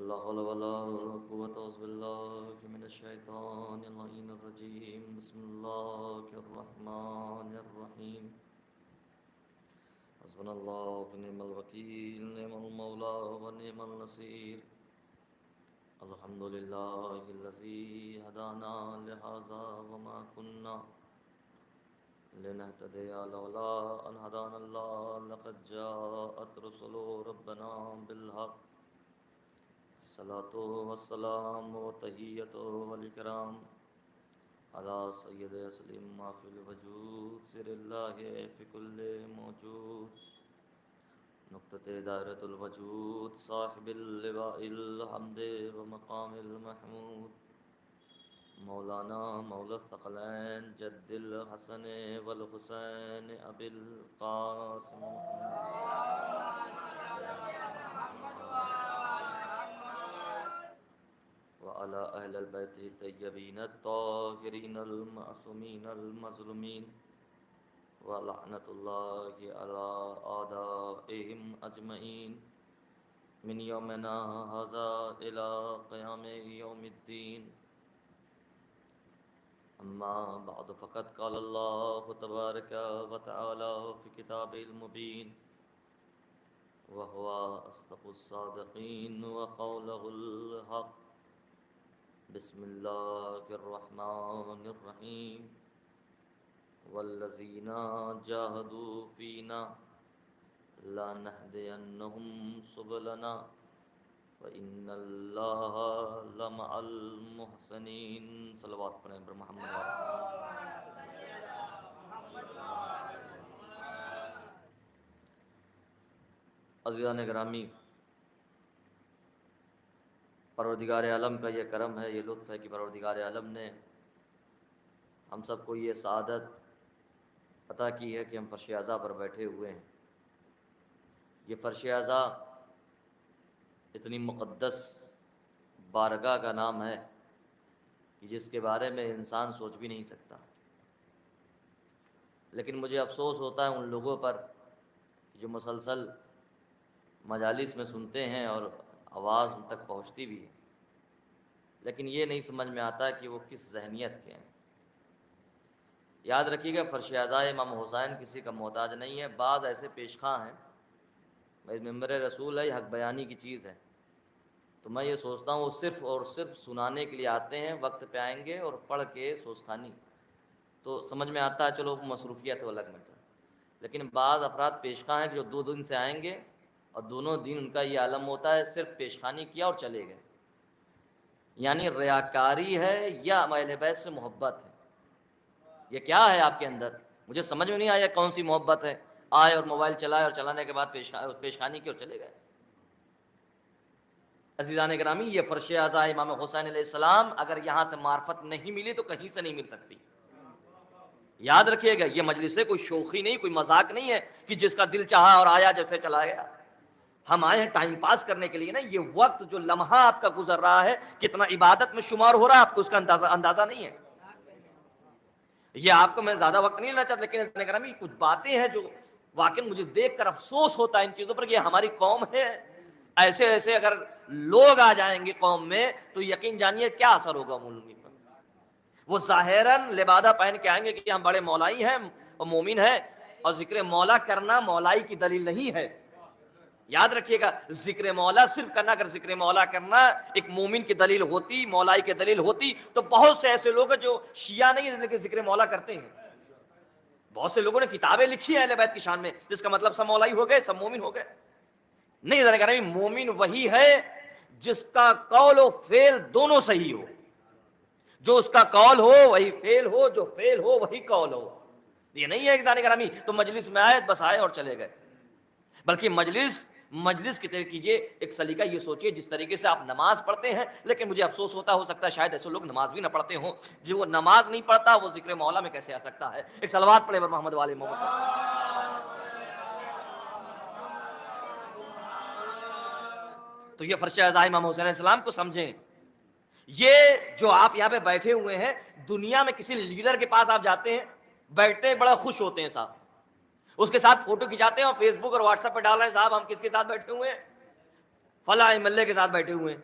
لا حول ولا قوة إلا بالله من الشيطان اللعين الرجيم. بسم الله الرحمن الرحيم. حسبنا الله ونعم الوكيل، نعم المولى ونعم النصير. الحمد لله الذي هدانا لهذا وما كنا لنهتدي لولا أن هدانا الله. لقد جاءت رسل ربنا بالحق. الصلاة والسلام وتحية والإكرام على سيد أسلم ما في الوجود، سر الله في كل موجود، نقطة دائرة الوجود، صاحب اللواء الحمد ومقام المحمود، مولانا مولى الثقلين جد الحسن والحسين أبي القاسم وعلى أهل البيت الطيبين الطاهرين المعصومين المظلومين، ولعنة الله على أعدائهم أجمعين من يومنا هذا إلى قيام يوم الدين. أما بعد فقد قال الله تبارك وتعالى في كتابه المبين، وهو أصدق الصادقين وقوله الحق. بسم الله الرحمن الرحيم. والذين جاهدوا فينا لنهدينهم سبلنا وإن الله لمع المحسنين. صلوات پڑھیں پر محمد عزیزان گرامی، پروردگار عالم کا یہ کرم ہے، یہ لطف ہے کہ پروردگار عالم نے ہم سب کو یہ سعادت عطا کی ہے کہ ہم فرش اعضاء پر بیٹھے ہوئے ہیں. یہ فرش اعضاء اتنی مقدس بارگاہ کا نام ہے کہ جس کے بارے میں انسان سوچ بھی نہیں سکتا. لیکن مجھے افسوس ہوتا ہے ان لوگوں پر جو مسلسل مجالس میں سنتے ہیں اور آواز ان تک پہنچتی بھی ہے، لیکن یہ نہیں سمجھ میں آتا کہ وہ کس ذہنیت کے ہیں. یاد رکھیے گا، فرش اعضاء امام حسین کسی کا محتاج نہیں ہے. بعض ایسے پیش خواہ ہیں، ممبر رسول ہے، حق بیانی کی چیز ہے، تو میں یہ سوچتا ہوں وہ صرف اور صرف سنانے کے لیے آتے ہیں، وقت پہ آئیں گے اور پڑھ کے سوسخانی تو سمجھ میں آتا ہے، چلو مصروفیت تو الگ میٹر. لیکن بعض افراد پیش خواہ ہیں کہ جو 2 دن سے آئیں گے اور دونوں دن ان کا یہ عالم ہوتا ہے صرف پیشخوانی کیا اور چلے گئے. یعنی ریاکاری ہے یا اہل بیت سے محبت ہے؟ یہ کیا ہے آپ کے اندر؟ مجھے سمجھ میں نہیں آیا کون سی محبت ہے. آئے اور موبائل چلائے اور چلانے کے بعد پیشخوانی کی اور چلے گئے. عزیزان گرامی، یہ فرش اعضاء امام حسین علیہ السلام اگر یہاں سے معرفت نہیں ملی تو کہیں سے نہیں مل سکتی. یاد رکھیے گا، یہ مجلس ہے کوئی شوخی نہیں، کوئی مذاق نہیں ہے کہ جس کا دل چاہا اور آیا جیسے چلا گیا. ہم آئے ہیں ٹائم پاس کرنے کے لیے نا. یہ وقت جو لمحہ آپ کا گزر رہا ہے کتنا عبادت میں شمار ہو رہا ہے آپ کو اس کا اندازہ نہیں ہے. یہ آپ کو میں زیادہ وقت نہیں لینا چاہتا، لیکن کچھ باتیں ہیں جو واقعی مجھے دیکھ کر افسوس ہوتا ہے ان چیزوں پر کہ ہماری قوم ہے. ایسے ایسے اگر لوگ آ جائیں گے قوم میں تو یقین جانیے کیا اثر ہوگا مولوی پر. وہ ظاہراً لبادہ پہن کے آئیں گے کہ ہم بڑے مولائی ہیں اور مومن ہیں، اور ذکر مولا کرنا مولائی کی دلیل نہیں ہے. یاد رکھیے گا، ذکر مولا صرف کرنا، اگر ذکر مولا کرنا ایک مومن کی دلیل ہوتی، مولائی کی دلیل ہوتی، تو بہت سے ایسے لوگ جو شیعہ نہیں لیکن ذکر مولا کرتے ہیں. بہت سے لوگوں نے کتابیں لکھی ہیں اہل بیت کی شان میں، جس کا مطلب سب مولائی ہو گئے، سب مومن ہو گئے. نہیں جانے کہ مومن وہی ہے جس کا قول و فعل دونوں صحیح ہو. جو اس کا قول ہو وہی فعل ہو، جو فعل ہو وہی قول ہو. یہ نہیں ہے کہ دانے گرامی تو مجلس میں آئے بس آئے اور چلے گئے، بلکہ مجلس کی طرح کیجئے. ایک سلیقہ یہ سوچئے جس طریقے سے آپ نماز پڑھتے ہیں. لیکن مجھے افسوس ہو سکتا ہے شاید ایسے لوگ نماز بھی نہ پڑھتے ہوں. جو وہ نماز نہیں پڑھتا وہ ذکر مولا میں کیسے آ سکتا ہے؟ ایک صلوات پڑھے محمد والے محمد. تو یہ فرش اعضاء امام حسین علیہ السلام کو سمجھیں. یہ جو آپ یہاں پہ بیٹھے ہوئے ہیں، دنیا میں کسی لیڈر کے پاس آپ جاتے ہیں، بیٹھتے ہیں بڑا خوش ہوتے ہیں صاحب، اس کے ساتھ فوٹو کھنچاتے ہیں اور فیس بک اور واٹس ایپ پہ ڈال رہے ہیں صاحب ہم کس کے ساتھ بیٹھے ہوئے ہیں، فلاں ایم ایل اے کے ساتھ بیٹھے ہوئے ہیں.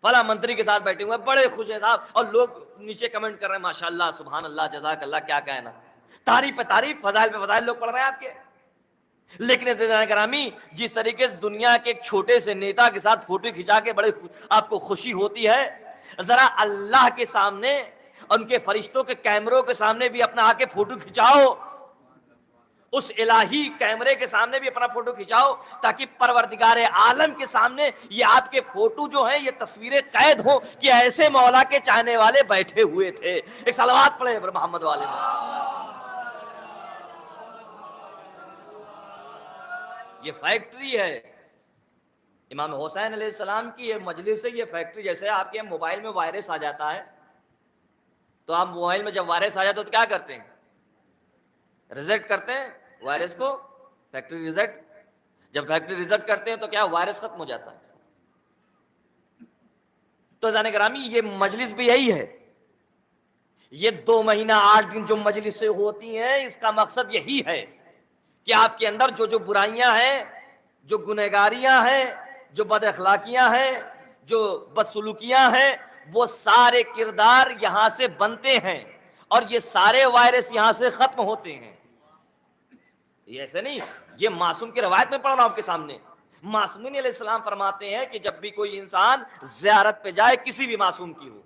فلاں منتری کے ساتھ بیٹھے ہوئے بڑے خوش ہیں صاحب، اور لوگ نیچے کمنٹ کر رہے ہیں ماشاءاللہ سبحان اللہ جزاک اللہ، کیا کہنا، تعریف پہ تعریف، فضائل پہ فضائل لوگ پڑھ رہے ہیں آپ کے. لیکن عزیزان گرامی، جس طریقے سے دنیا کے ایک چھوٹے سے نیتا کے ساتھ فوٹو کھنچا کے بڑے آپ کو خوشی ہوتی ہے، ذرا اللہ کے سامنے، ان کے فرشتوں کے کیمروں کے سامنے بھی اپنا آ کے فوٹو کھنچاؤ، اس الہی کیمرے کے سامنے بھی اپنا فوٹو کھنچاؤ، تاکہ پروردگار عالم کے سامنے یہ آپ کے فوٹو جو ہیں یہ تصویریں قید ہوں کہ ایسے مولا کے چاہنے والے بیٹھے ہوئے تھے. ایک صلوات پڑھیں محمد والے میں. یہ فیکٹری ہے امام حسین علیہ السلام کی، یہ مجلس ہے، یہ فیکٹری. جیسے آپ کے موبائل میں وائرس آ جاتا ہے تو آپ موبائل میں جب وائرس آ جاتا ہے تو کیا کرتے ہیں؟ ریزیٹ کرتے ہیں وائرس کو، فیکٹری ریزیٹ. جب فیکٹری ریزیٹ کرتے ہیں تو کیا وائرس ختم ہو جاتا ہے. تو جانے گرامی یہ مجلس بھی یہی ہے. یہ 2 مہینہ 8 دن جو مجلسیں ہوتی ہیں اس کا مقصد یہی ہے کہ آپ کے اندر جو برائیاں ہیں، جو گنہگاریاں ہیں، جو بد اخلاقیاں ہیں، جو بدسلوکیاں ہیں، وہ سارے کردار یہاں سے بنتے ہیں اور یہ سارے وائرس یہاں سے ختم ہوتے ہیں. یہ ایسے نہیں، یہ معصوم کی روایت میں پڑھ رہا ہوں آپ کے سامنے. معصومین علیہ السلام فرماتے ہیں کہ جب بھی کوئی انسان زیارت پہ جائے، کسی بھی معصوم کی ہو،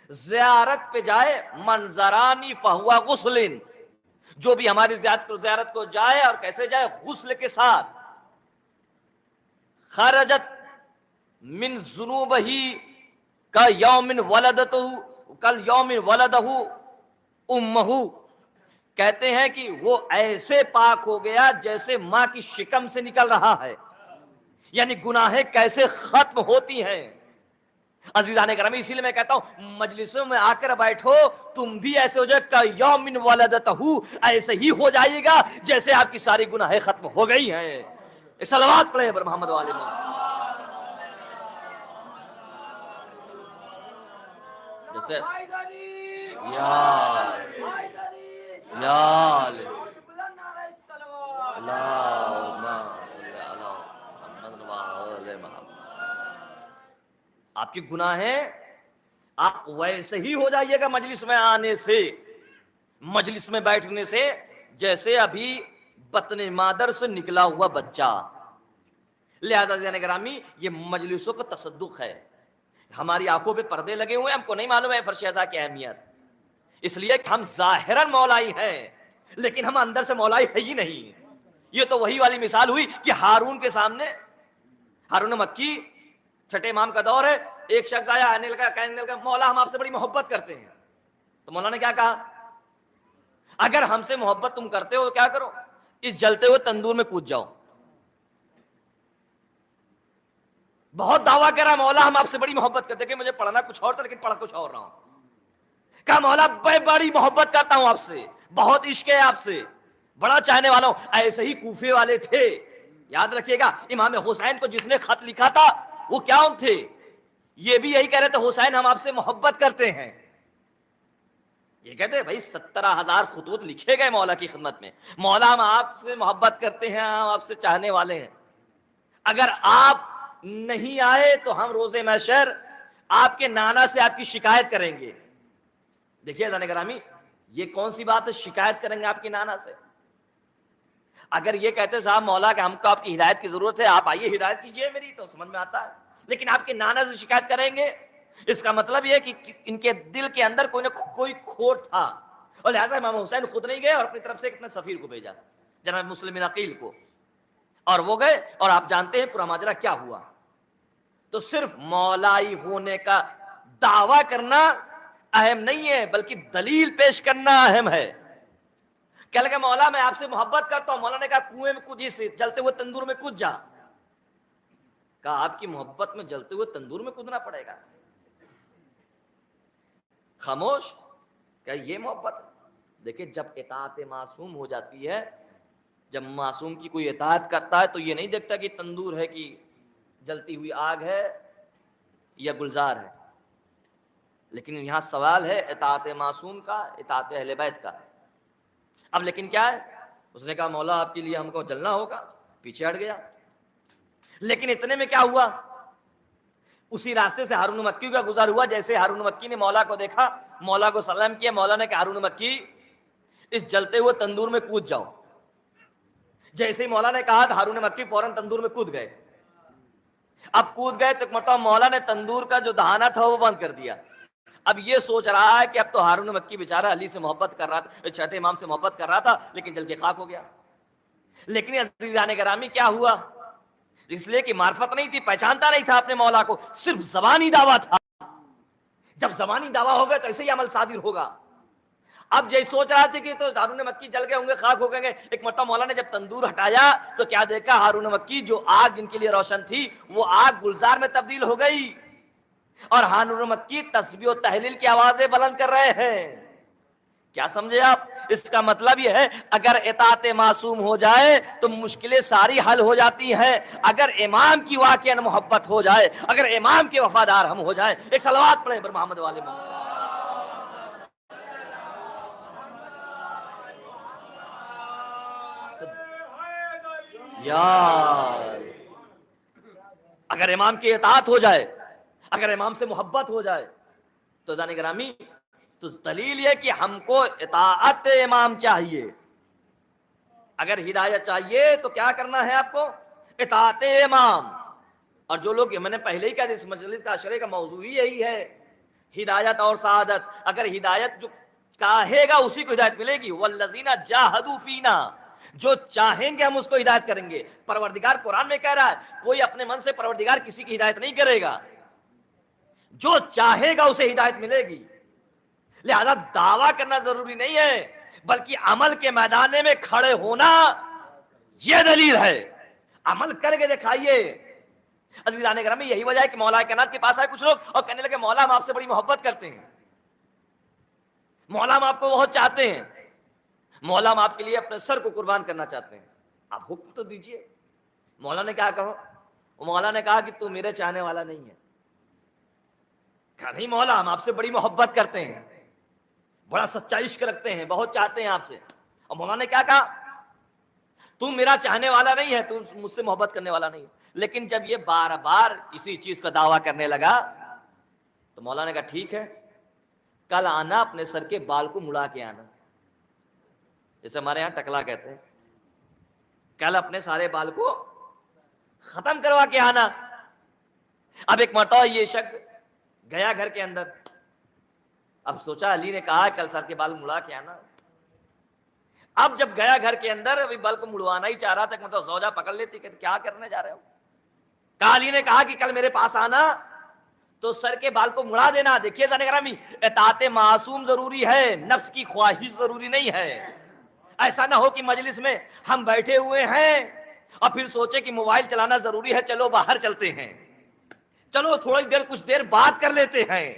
زیارت پہ جائے، منظرانی فہوا غسلن، جو بھی ہماری زیارت کو جائے اور کیسے جائے؟ غسل کے ساتھ. خرجت من ذنوبہ کا یوم ولدتہ، کل یوم ولدہ امہ، کہتے ہیں کہ وہ ایسے پاک ہو گیا جیسے ماں کی شکم سے نکل رہا ہے. یعنی گناہیں کیسے ختم ہوتی ہیں. عزیزان گرامی، اسی لیے میں کہتا ہوں مجلسوں میں آ کر بیٹھو، تم بھی ایسے ہو جائے کہ یوم ولدتہ، ایسے ہی ہو جائے گا جیسے آپ کی ساری گناہیں ختم ہو گئی ہیں. صلوات پڑھیں پر محمد والے میں. جیسے آپ کی گناہیں آپ ویسے ہی ہو جائیے گا مجلس میں آنے سے، مجلس میں بیٹھنے سے، جیسے ابھی بطن مادر سے نکلا ہوا بچہ. لہذا جان گرامی، یہ مجلسوں کا تصدق ہے. ہماری آنکھوں پہ پردے لگے ہوئے ہیں، ہم کو نہیں معلوم ہے فرش ازا کی اہمیت، اس لیے کہ ہم ظاہراً مولائی ہیں لیکن ہم اندر سے مولائی ہے ہی نہیں. یہ تو وہی والی مثال ہوئی کہ ہارون کے سامنے، ہارون مکی، چھٹے امام کا دور ہے، ایک شخص آیا کہنے لگا مولا ہم آپ سے بڑی محبت کرتے ہیں. تو مولا نے کیا کہا؟ اگر ہم سے محبت تم کرتے ہو کیا کرو؟ اس جلتے ہوئے تندور میں کود جاؤ. بہت دعویٰ کرا مولا ہم آپ سے بڑی محبت کرتے، کہ مجھے پڑھنا کچھ اور تھا لیکن پڑھ کچھ اور رہا ہوں. کہا مولا میں بڑی محبت کرتا ہوں آپ سے، بہت عشق ہے آپ سے، بڑا چاہنے والا ہوں. ایسے ہی کوفے والے تھے، یاد رکھیے گا، امام حسین کو جس نے خط لکھا تھا وہ کیا تھے؟ یہ بھی یہی کہہ رہے تھے حسین ہم آپ سے محبت کرتے ہیں. یہ کہتے ہیں بھائی 17,000 خطوط لکھے گئے مولا کی خدمت میں، مولا ہم آپ سے محبت کرتے ہیں، ہم آپ سے چاہنے والے ہیں. اگر آپ نہیں آئے تو ہم روز محشر آپ کے نانا سے آپ کی شکایت کریں گے. دیکھیے جانے گرامی، یہ کون سی بات ہے شکایت کریں گے آپ کے نانا سے؟ اگر یہ کہتے صاحب مولا کہ ہم کو آپ کی ہدایت کی ضرورت ہے، آپ آئیے ہدایت کیجئے میری، تو سمجھ میں آتا ہے. لیکن آپ کے نانا سے شکایت کریں گے، اس کا مطلب یہ کہ ان کے دل کے اندر کوئی نہ کوئی کھوٹ تھا، اور لہٰذا امام حسین خود نہیں گئے اور اپنی طرف سے اپنے سفیر کو بھیجا، جناب مسلم بن عقیل کو، اور وہ گئے. اور آپ جانتے ہیں پورا ماجرا کیا ہوا. تو صرف مولائی ہونے کا دعویٰ کرنا اہم نہیں ہے، بلکہ دلیل پیش کرنا اہم ہے. کہنے لگا مولا میں آپ سے محبت کرتا ہوں. مولا نے کہا کنویں میں کودی سے، جلتے ہوئے تندور میں کود جا. کہا آپ کی محبت میں جلتے ہوئے تندور میں کودنا پڑے گا؟ خاموش. کہا یہ محبت؟ دیکھیں جب اطاعت معصوم ہو جاتی ہے، جب معصوم کی کوئی اطاعت کرتا ہے تو یہ نہیں دیکھتا کہ تندور ہے کہ جلتی ہوئی آگ ہے یا گلزار ہے، لیکن یہاں سوال ہے اطاعت معصوم کا، اطاعت اہل بیت کا. اب لیکن کیا ہے، اس نے کہا مولا آپ کے لیے ہم کو جلنا ہوگا، پیچھے ہٹ گیا. لیکن اتنے میں کیا ہوا، اسی راستے سے ہارون مکی کا گزر ہوا. جیسے ہارون مکی نے مولا کو دیکھا, مولا کو سلام کیا, مولا نے کہا ہارون مکی اس جلتے ہوئے تندور میں کود جاؤ. جیسے ہی مولا نے کہا تو ہارون مکی فوراً تندور میں کود گئے. اب کود گئے تو مرتبہ مولا نے تندور کا جو دہانا تھا وہ بند کر دیا. اب یہ سوچ رہا ہے کہ اب تو ہارون مکی بیچارہ علی سے محبت کر رہا تھا, چھٹے امام سے محبت کر رہا تھا, لیکن جل کے خاک ہو گیا. لیکن عزیزان گرامی کیا ہوا؟ اس لیے کہ معرفت نہیں تھی, پہچانتا نہیں تھا اپنے مولا کو, صرف زبانی دعویٰ تھا. جب زبانی دعویٰ ہوگا تو ایسے ہی عمل صادر ہوگا. اب یہی سوچ رہا تھا کہ تو ہارون مکی جل گئے ہوں گے, خاک ہو گئے. ایک مرتبہ مولا نے جب تندور ہٹایا تو کیا دیکھا؟ ہارون مکی جو آگ جن کے لیے روشن تھی وہ آگ گلزار میں تبدیل ہو گئی, اور ہارون مکی تسبیح و تحلیل کی آوازیں بلند کر رہے ہیں. کیا سمجھے آپ؟ اس کا مطلب یہ ہے اگر اطاعت معصوم ہو جائے تو مشکلیں ساری حل ہو جاتی ہیں. اگر امام کی واقعہ محبت ہو جائے, اگر امام کے وفادار ہم ہو جائیں. ایک صلوات پڑھیں پر محمد والے محمد. یار اگر امام کی اطاعت ہو جائے, اگر امام سے محبت ہو جائے تو جان گرامی تو دلیل یہ کہ ہم کو اطاعت امام چاہیے. اگر ہدایت چاہیے تو کیا کرنا ہے آپ کو؟ اطاعت امام. اور جو لوگ, میں نے پہلے ہی کہا اس مجلس کا عشرے کا موضوع ہی یہی ہے, ہدایت اور سعادت. اگر ہدایت جو چاہے گا اسی کو ہدایت ملے گی. والذین جاہدوا فینا, جو چاہیں گے ہم اس کو ہدایت کریں گے. پروردگار قرآن میں کہہ رہا ہے کوئی اپنے من سے پروردگار کسی کی ہدایت نہیں کرے گا, جو چاہے گا اسے ہدایت ملے گی. لہذا دعویٰ کرنا ضروری نہیں ہے, بلکہ عمل کے میدان میں کھڑے ہونا یہ دلیل ہے. عمل کر کے دکھائیے. عزیزان گرامی یہی وجہ ہے کہ مولا کائنات کے پاس آئے کچھ لوگ اور کہنے لگے مولا ہم آپ سے بڑی محبت کرتے ہیں, مولا ہم آپ کو بہت چاہتے ہیں, مولا ہم آپ کے لیے اپنے سر کو قربان کرنا چاہتے ہیں, آپ حکم تو دیجئے. مولا نے کیا کہا؟ مولا نے کہا کہ تو میرے چاہنے والا نہیں ہے. کہا نہیں مولا ہم آپ سے بڑی محبت کرتے ہیں, بڑا سچا عشق رکھتے ہیں, بہت چاہتے ہیں آپ سے. اور مولا نے کیا کہا؟ تو میرا چاہنے والا نہیں ہے, تو مجھ سے محبت کرنے والا نہیں ہے. لیکن جب یہ بار بار اسی چیز کا دعویٰ کرنے لگا تو مولا نے کہا ٹھیک ہے, کل آنا اپنے سر کے بال کو مڑا کے آنا, جیسے ہمارے یہاں ٹکلا کہتے ہیں. کل اپنے سارے بال کو ختم کروا کے آنا. اب ایک مرتبہ یہ شخص گیا گھر کے اندر. اب سوچا علی نے کہا کل سر کے بال مڑا کے آنا. اب جب گیا گھر کے اندر ابھی بال کو مڑوانا ہی چاہ رہا تھا, مطلب زوجہ پکڑ لیتی کہ کیا کرنے جا رہے ہو. کہا علی نے کہا کہ کل میرے پاس آنا تو سر کے بال کو مڑا دینا. دیکھیے جانے گرامی اطاعت معصوم ضروری ہے, نفس کی خواہش ضروری نہیں ہے. ایسا نہ ہو کہ مجلس میں ہم بیٹھے ہوئے ہیں اور پھر سوچے کہ موبائل چلانا ضروری ہے, چلو باہر چلتے ہیں, چلو تھوڑی دیر کچھ دیر بات کر لیتے ہیں.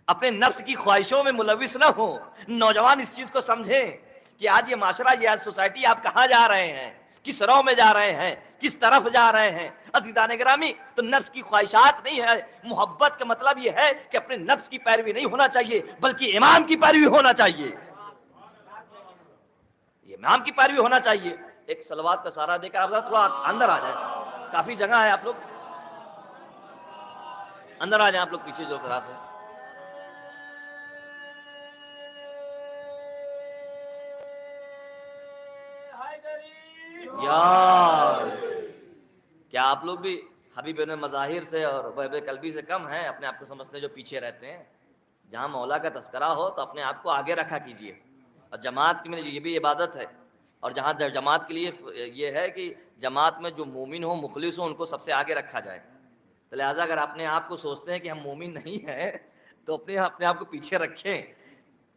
اپنے نفس کی خواہشوں میں ملوث نہ ہو. نوجوان اس چیز کو سمجھیں کہ آج یہ معاشرہ, یہ آج سوسائٹی, آپ کہاں جا رہے ہیں, کس رو میں جا رہے ہیں, کس طرف جا رہے ہیں. عزیزان گرامی تو نفس کی خواہشات نہیں ہے. محبت کا مطلب یہ ہے کہ اپنے نفس کی پیروی نہیں ہونا چاہیے, بلکہ امام کی پیروی ہونا چاہیے. امام کی پیروی ہونا چاہیے. ایک صلوات کا سہارا دے کر آپ تھوڑا اندر آ جائیں, کافی جگہ ہے, آپ لوگ اندر آ جائیں, آپ لوگ پیچھے جو کرات ہیں. یار کیا آپ لوگ بھی حبیب ابن مظاہر سے اور وہب قلبی سے کم ہیں؟ اپنے آپ کو سمجھتے ہیں جو پیچھے رہتے ہیں. جہاں مولا کا تذکرہ ہو تو اپنے آپ کو آگے رکھا کیجیے. اور جماعت کی میں یہ بھی عبادت ہے, اور جہاں جماعت کے لیے یہ ہے کہ جماعت میں جو مومن ہو, مخلص ہو, ان کو سب سے آگے رکھا جائے. تو لہٰذا اگر اپنے آپ کو سوچتے ہیں کہ ہم مومن نہیں ہیں تو اپنے آپ کو پیچھے رکھیں.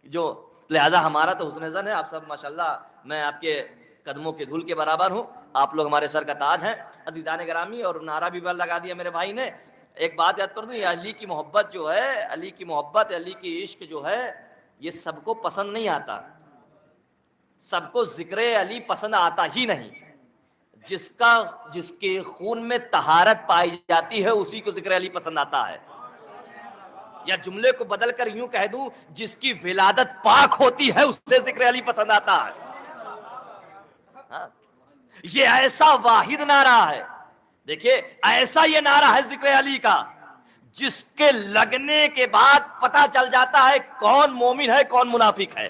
جو لہٰذا ہمارا تو حسن ظن ہے, آپ سب ماشاءاللہ, میں آپ کے قدموں کے دھول کے برابر ہوں, آپ لوگ ہمارے سر کا تاج ہیں. عزیزان گرامی اور نعرہ بھی لگا دیا میرے بھائی نے. ایک بات یاد کر دوں, یہ علی کی محبت جو ہے, علی کی محبت, علی کی عشق جو ہے, یہ سب کو پسند نہیں آتا. سب کو ذکر علی پسند آتا ہی نہیں. جس کے خون میں طہارت پائی جاتی ہے اسی کو ذکر علی پسند آتا ہے. یا جملے کو بدل کر یوں کہہ دوں, جس کی ولادت پاک ہوتی ہے اسے ذکر علی پسند آتا ہے. یہ ایسا واحد نعرہ ہے, دیکھیے ایسا یہ نعرہ ہے ذکر علی کا, جس کے لگنے کے بعد پتہ چل جاتا ہے کون مومن ہے کون منافق ہے.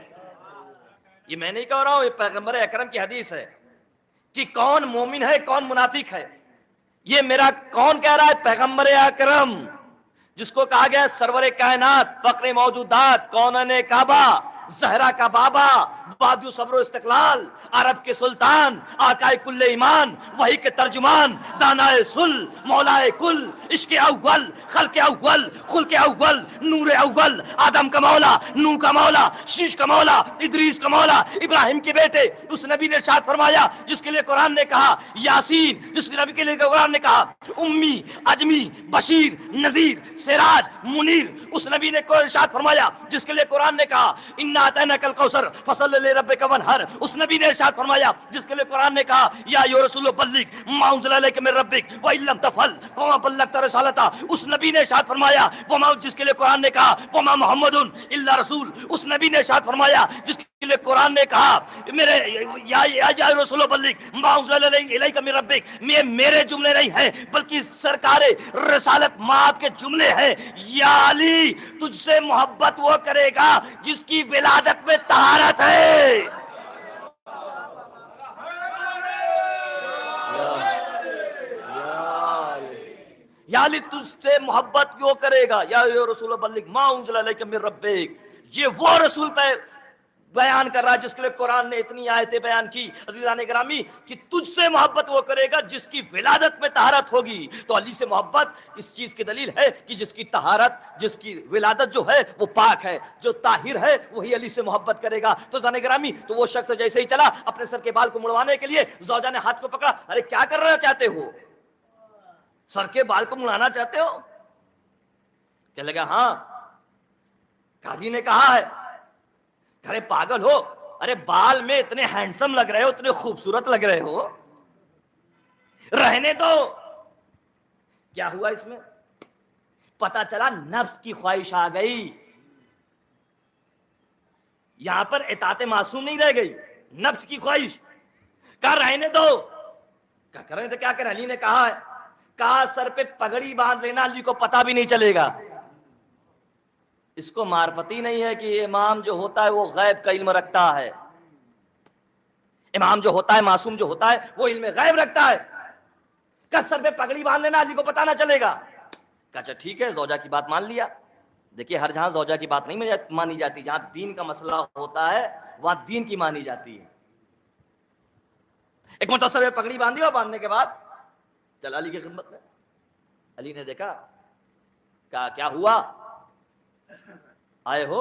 یہ میں نہیں کہہ رہا ہوں، یہ پیغمبر اکرم کی حدیث ہے کہ کون مومن ہے کون منافق ہے. یہ میرا کون کہہ رہا ہے؟ پیغمبر اکرم، جس کو کہا گیا سرور کائنات، فقر موجودات، کونین کعبہ، زہرا کا بابا، وادی صبر و استقلال، عرب کے سلطان، آقائے کل ایمان، وحی کے ترجمان، دانائے سل، مولائے کل، عشق اول، خلق اول، خلق اول، نور اول، آدم کا مولا، نوح کا مولا، شیش کا مولا، ادریس کا مولا، ابراہیم کے بیٹے. اس نبی نے ارشاد فرمایا جس کے لیے قرآن نے کہا یاسین، جس کے نبی کے لیے قرآن نے کہا امی، اجمی، بشیر، نذیر، سراج، منیر. اس نبی نے ارشاد فرمایا جس کے لیے قرآن نے کہا انا اعطیناک الکوثر فصل لربک وانحر. اس نبی نے ارشاد فرمایا جس کے لیے قرآن نے کہا یا ایھا الرسول بلغ ما انزل الیک من ربک وان لم تفعل فما بلغت رسالتہ. اس نبی نے ارشاد فرمایا وما، جس کے لیے قرآن نے کہا وما محمد الا رسول. اس نبی نے ارشاد فرمایا جس کے لیے قرآن نے کہا میرے یا ایھا الرسول بلغ ما انزل الیک من ربک. میرے جملے نہیں ہیں بلکہ سرکار رسالت ماں کے جملے ہیں. یا علی، تجھ سے محبت وہ کرے گا جس کی ولادت میں طہارت ہے. یا علی، تجھ سے محبت کیوں کرے گا؟ یا رسول بلغ ما انزل الیک من ربک. یہ وہ رسول پہ بیان کر رہا ہے جس کے لیے قرآن نے اتنی آیتیں بیان کی. عزیزان گرامی، کہ تجھ سے محبت وہ کرے گا جس کی ولادت میں طہارت ہوگی. تو علی سے محبت اس چیز کی دلیل ہے کہ جس کی طہارت، جس کی ولادت جو ہے وہ پاک ہے، جو طاہر ہے وہی علی سے محبت کرے گا. تو عزیزان گرامی، تو وہ شخص جیسے ہی چلا اپنے سر کے بال کو مڑوانے کے لیے، زوجہ نے ہاتھ کو پکڑا. ارے کیا کرنا چاہتے ہو؟ سر کے بال کو مڑانا چاہتے ہو؟ کہنے لگا ہاں. قاضی نے کہا ہے. ارے پاگل ہو، ارے بال میں اتنے ہینڈسم لگ رہے ہو، اتنے خوبصورت لگ رہے ہو، رہنے دو. کیا ہوا اس میں؟ پتا چلا نفس کی خواہش آ گئی. یہاں پر اطاعت معصوم نہیں رہ گئی، نفس کی خواہش. کہا رہنے دو. کیا کریں تو کیا کریں؟ علی نے کہا ہے، کہا سر پہ پگڑی باندھ لینا، علی کو پتا بھی نہیں چلے گا. اس کو معرفت ہی نہیں ہے کہ امام جو ہوتا ہے وہ غیب کا علم رکھتا ہے. امام جو ہوتا ہے، معصوم جو ہوتا ہے، وہ علم غیب رکھتا ہے. کہ سر پہ پگڑی باندھ لینا، علی کو پتا نہ چلے گا. کہ اچھا ٹھیک ہے، زوجہ کی بات مان لیا. دیکھیے ہر جہاں زوجہ کی بات نہیں مانی جاتی، جہاں دین کا مسئلہ ہوتا ہے وہاں دین کی مانی جاتی ہے. ایک مرتبہ سر پہ پگڑی باندھی اور باندھنے کے بعد چل علی کی خدمت میں. علی نے دیکھا، کہا کیا ہوا؟ آئے ہو؟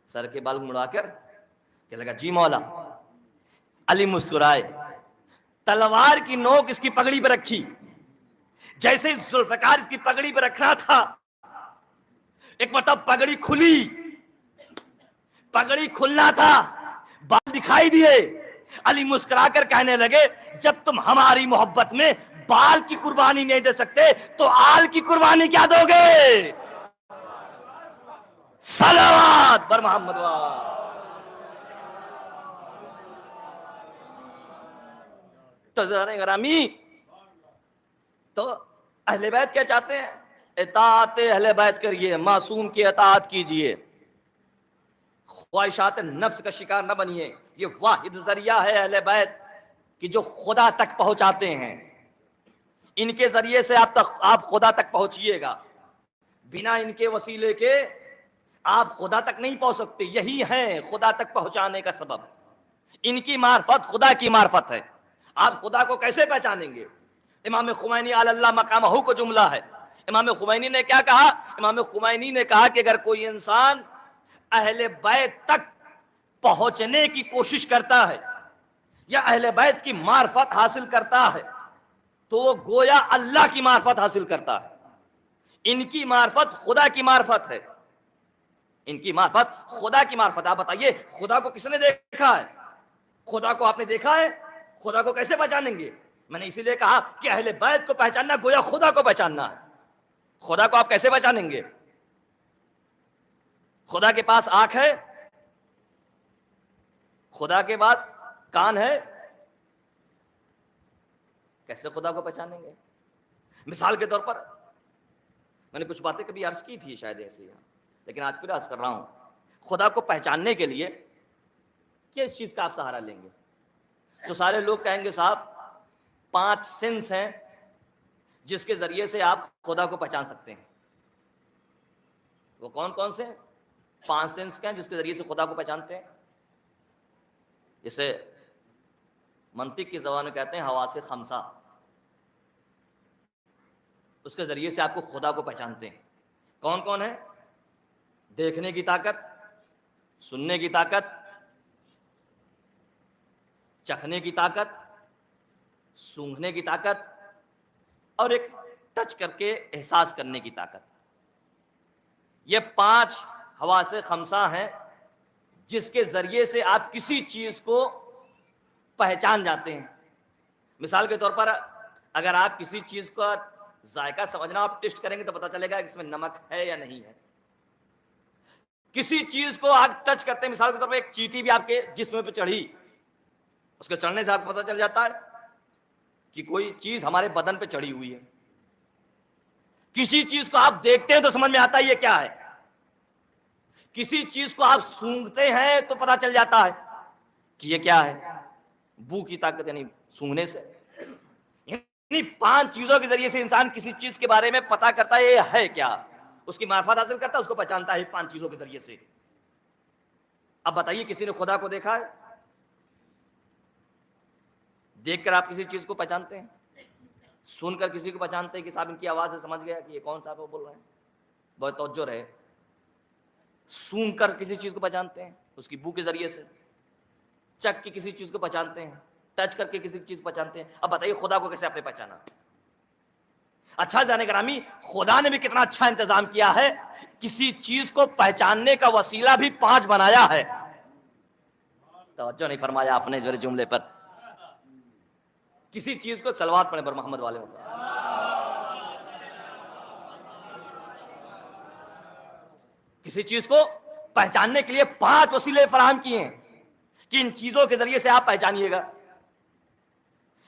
سر کے بال مڑا کر کہ لگا جی مولا. علی مسکرائے، تلوار کی نوک اس کی پگڑی پہ رکھی. جیسے ہی ذوالفقار اس کی پگڑی پہ رکھنا تھا، ایک مطلب پگڑی کھلی، پگڑی کھلنا تھا، بال دکھائی دیے. علی مسکرا کر کہنے لگے جب تم ہماری محبت میں بال کی قربانی نہیں دے سکتے تو آل کی قربانی کیا دو گے؟ صلوات بر محمد. تو گرامی، تو اہل بیت کیا چاہتے ہیں؟ اطاعت اہل بیت کریے، معصوم کی اطاعت کیجئے، خواہشات نفس کا شکار نہ بنیے. یہ واحد ذریعہ ہے اہل بیت کہ جو خدا تک پہنچاتے ہیں. ان کے ذریعے سے آپ خدا تک پہنچیے گا. بنا ان کے وسیلے کے آپ خدا تک نہیں پہنچ سکتے. یہی ہے خدا تک پہنچانے کا سبب. ان کی معرفت خدا کی معرفت ہے. آپ خدا کو کیسے پہچانیں گے؟ امام خمینی علی اللہ مقامہ کو جملہ ہے. امام خمینی نے کیا کہا؟ امام خمینی نے کہا کہ اگر کوئی انسان اہل بیت تک پہنچنے کی کوشش کرتا ہے یا اہل بیت کی معرفت حاصل کرتا ہے تو وہ گویا اللہ کی معرفت حاصل کرتا ہے. ان کی معرفت خدا کی معرفت ہے. ان کی معرفت خدا کی معرفت. آپ بتائیے خدا کو کس نے دیکھا ہے؟ خدا کو آپ نے دیکھا ہے؟ خدا کو کیسے پہچانیں گے؟ میں نے اسی لیے کہا کہ اہل بیت کو پہچاننا گویا خدا کو پہچاننا ہے. خدا کو آپ کیسے پہچانیں گے؟ خدا کے پاس آنکھ ہے، خدا کے بعد کان ہے، کیسے خدا کو پہچانیں گے؟ مثال کے طور پر میں نے کچھ باتیں کبھی عرض کی تھی شاید ایسے یہاں، لیکن آج پھر عرض کر رہا ہوں. خدا کو پہچاننے کے لیے کس چیز کا آپ سہارا لیں گے؟ تو سارے لوگ کہیں گے صاحب 5 سینس ہیں جس کے ذریعے سے آپ خدا کو پہچان سکتے ہیں. وہ کون کون سے ہیں؟ 5 سینس کے ہیں جس کے ذریعے سے خدا کو پہچانتے ہیں. جسے منطق کی زبان میں کہتے ہیں حواس خمسہ. اس کے ذریعے سے آپ کو خدا کو پہچانتے ہیں. کون کون ہے؟ دیکھنے کی طاقت، سننے کی طاقت، چکھنے کی طاقت، سونگھنے کی طاقت، اور ایک ٹچ کر کے احساس کرنے کی طاقت. یہ 5 حواس خمسہ ہیں جس کے ذریعے سے آپ کسی چیز کو پہچان جاتے ہیں. مثال کے طور پر اگر آپ کسی چیز کا ذائقہ سمجھنا آپ ٹیسٹ کریں گے تو پتہ چلے گا کہ اس میں نمک ہے یا نہیں ہے. کسی چیز کو آپ ٹچ کرتے ہیں، مثال کے طور پر ایک چیٹی بھی آپ کے جسم پہ چڑھی، اس کے چڑھنے سے آپ کو پتہ چل جاتا ہے کہ کوئی چیز ہمارے بدن پہ چڑھی ہوئی ہے. کسی چیز کو آپ دیکھتے ہیں تو سمجھ میں آتا ہے یہ کیا ہے. کسی چیز کو آپ سونگھتے ہیں تو پتہ چل جاتا ہے کہ یہ کیا ہے. بو کی طاقت یعنی سونگھنے سے. یعنی 5 چیزوں کے ذریعے سے انسان کسی چیز کے بارے میں پتہ کرتا ہے یہ ہے کیا، اس کی معرفت حاصل کرتا ہے، اس کو پہچانتا ہے 5 چیزوں کے ذریعے سے. اب بتائیے کسی نے خدا کو دیکھا ہے؟ دیکھ کر آپ کسی چیز کو پہچانتے ہیں؟ سن کر کسی کو پہچانتے ہیں کہ صاحب ان کی آواز سے سمجھ گیا کہ یہ کون صاحب وہ بول رہے ہیں؟ بہت توجہ رہے. سونگ کر کسی چیز کو پہچانتے ہیں اس کی بو کے ذریعے سے. چک کے کسی چیز کو پہچانتے ہیں، ٹچ کر کے کسی چیز کو پہچانتے ہیں. اب بتائیے خدا کو کیسے آپ نے پہچانا؟ اچھا جانے گرامی، خدا نے بھی کتنا اچھا انتظام کیا ہے. کسی چیز کو پہچاننے کا وسیلہ بھی 5 بنایا ہے. توجہ نہیں فرمایا آپ نے جو جملے پر. کسی چیز کو ایک صلوات پڑھیں پر محمد والے ہوتا. کسی چیز کو پہچاننے کے لیے 5 وسیلے فراہم کیے ہیں کہ ان چیزوں کے ذریعے سے آپ پہچانیے گا.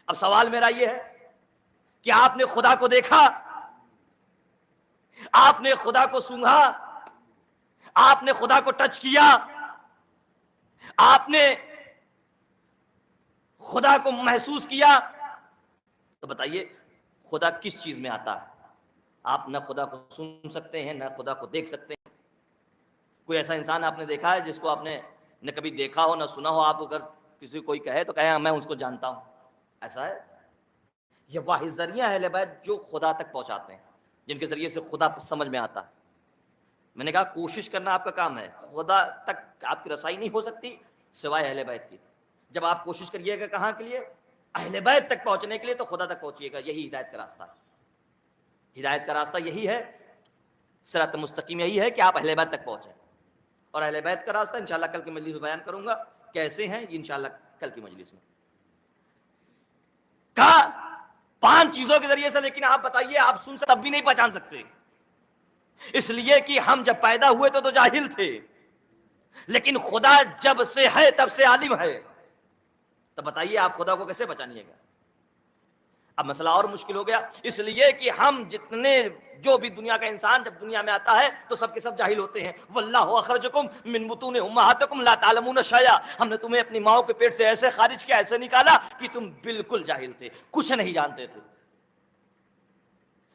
اب سوال میرا یہ ہے کہ آپ نے خدا کو دیکھا، آپ نے خدا کو سونگھا، آپ نے خدا کو ٹچ کیا، آپ نے خدا کو محسوس کیا، تو بتائیے خدا کس چیز میں آتا ہے؟ آپ نہ خدا کو سن سکتے ہیں نہ خدا کو دیکھ سکتے ہیں. کوئی ایسا انسان آپ نے دیکھا ہے جس کو آپ نے نہ کبھی دیکھا ہو نہ سنا ہو، آپ اگر کسی کوئی کہے تو کہے میں اس کو جانتا ہوں؟ ایسا ہے؟ یہ واحد ذریعہ ہے اہل بیت جو خدا تک پہنچاتے ہیں، جن کے ذریعے سے خدا سمجھ میں آتا ہے. میں نے کہا کوشش کرنا آپ کا کام ہے. خدا تک آپ کی رسائی نہیں ہو سکتی سوائے اہل بیت کی. جب آپ کوشش کریے گا کہاں کے لیے؟ اہل بیت تک پہنچنے کے لیے، تو خدا تک پہنچیے گا. یہی ہدایت کا راستہ ہے. ہدایت کا راستہ یہی ہے، صراط مستقیم یہی ہے کہ آپ اہل بیت تک پہنچیں. اور اہل بیت کا راستہ انشاءاللہ کل کی مجلس میں بیان کروں گا کیسے ہیں یہ انشاءاللہ کل کی مجلس میں. کہا 5 چیزوں کے ذریعے سے، لیکن آپ بتائیے آپ سن سکتے تب بھی نہیں پہچان سکتے. اس لیے کہ ہم جب پیدا ہوئے تو جاہل تھے، لیکن خدا جب سے ہے تب سے عالم ہے. تو بتائیے آپ خدا کو کیسے پہچانیے گا؟ اب مسئلہ اور مشکل ہو گیا، اس لیے کہ ہم جتنے جو بھی دنیا کا انسان جب دنیا میں آتا ہے تو سب کے سب جاہل ہوتے ہیں. واللہ اخرجکم من بطون امہاتکم لا تعلمون شیئا. ہم نے تمہیں اپنی ماؤں کے پیٹ سے ایسے خارج کیا، ایسے نکالا کہ تم بالکل جاہل تھے، کچھ نہیں جانتے تھے.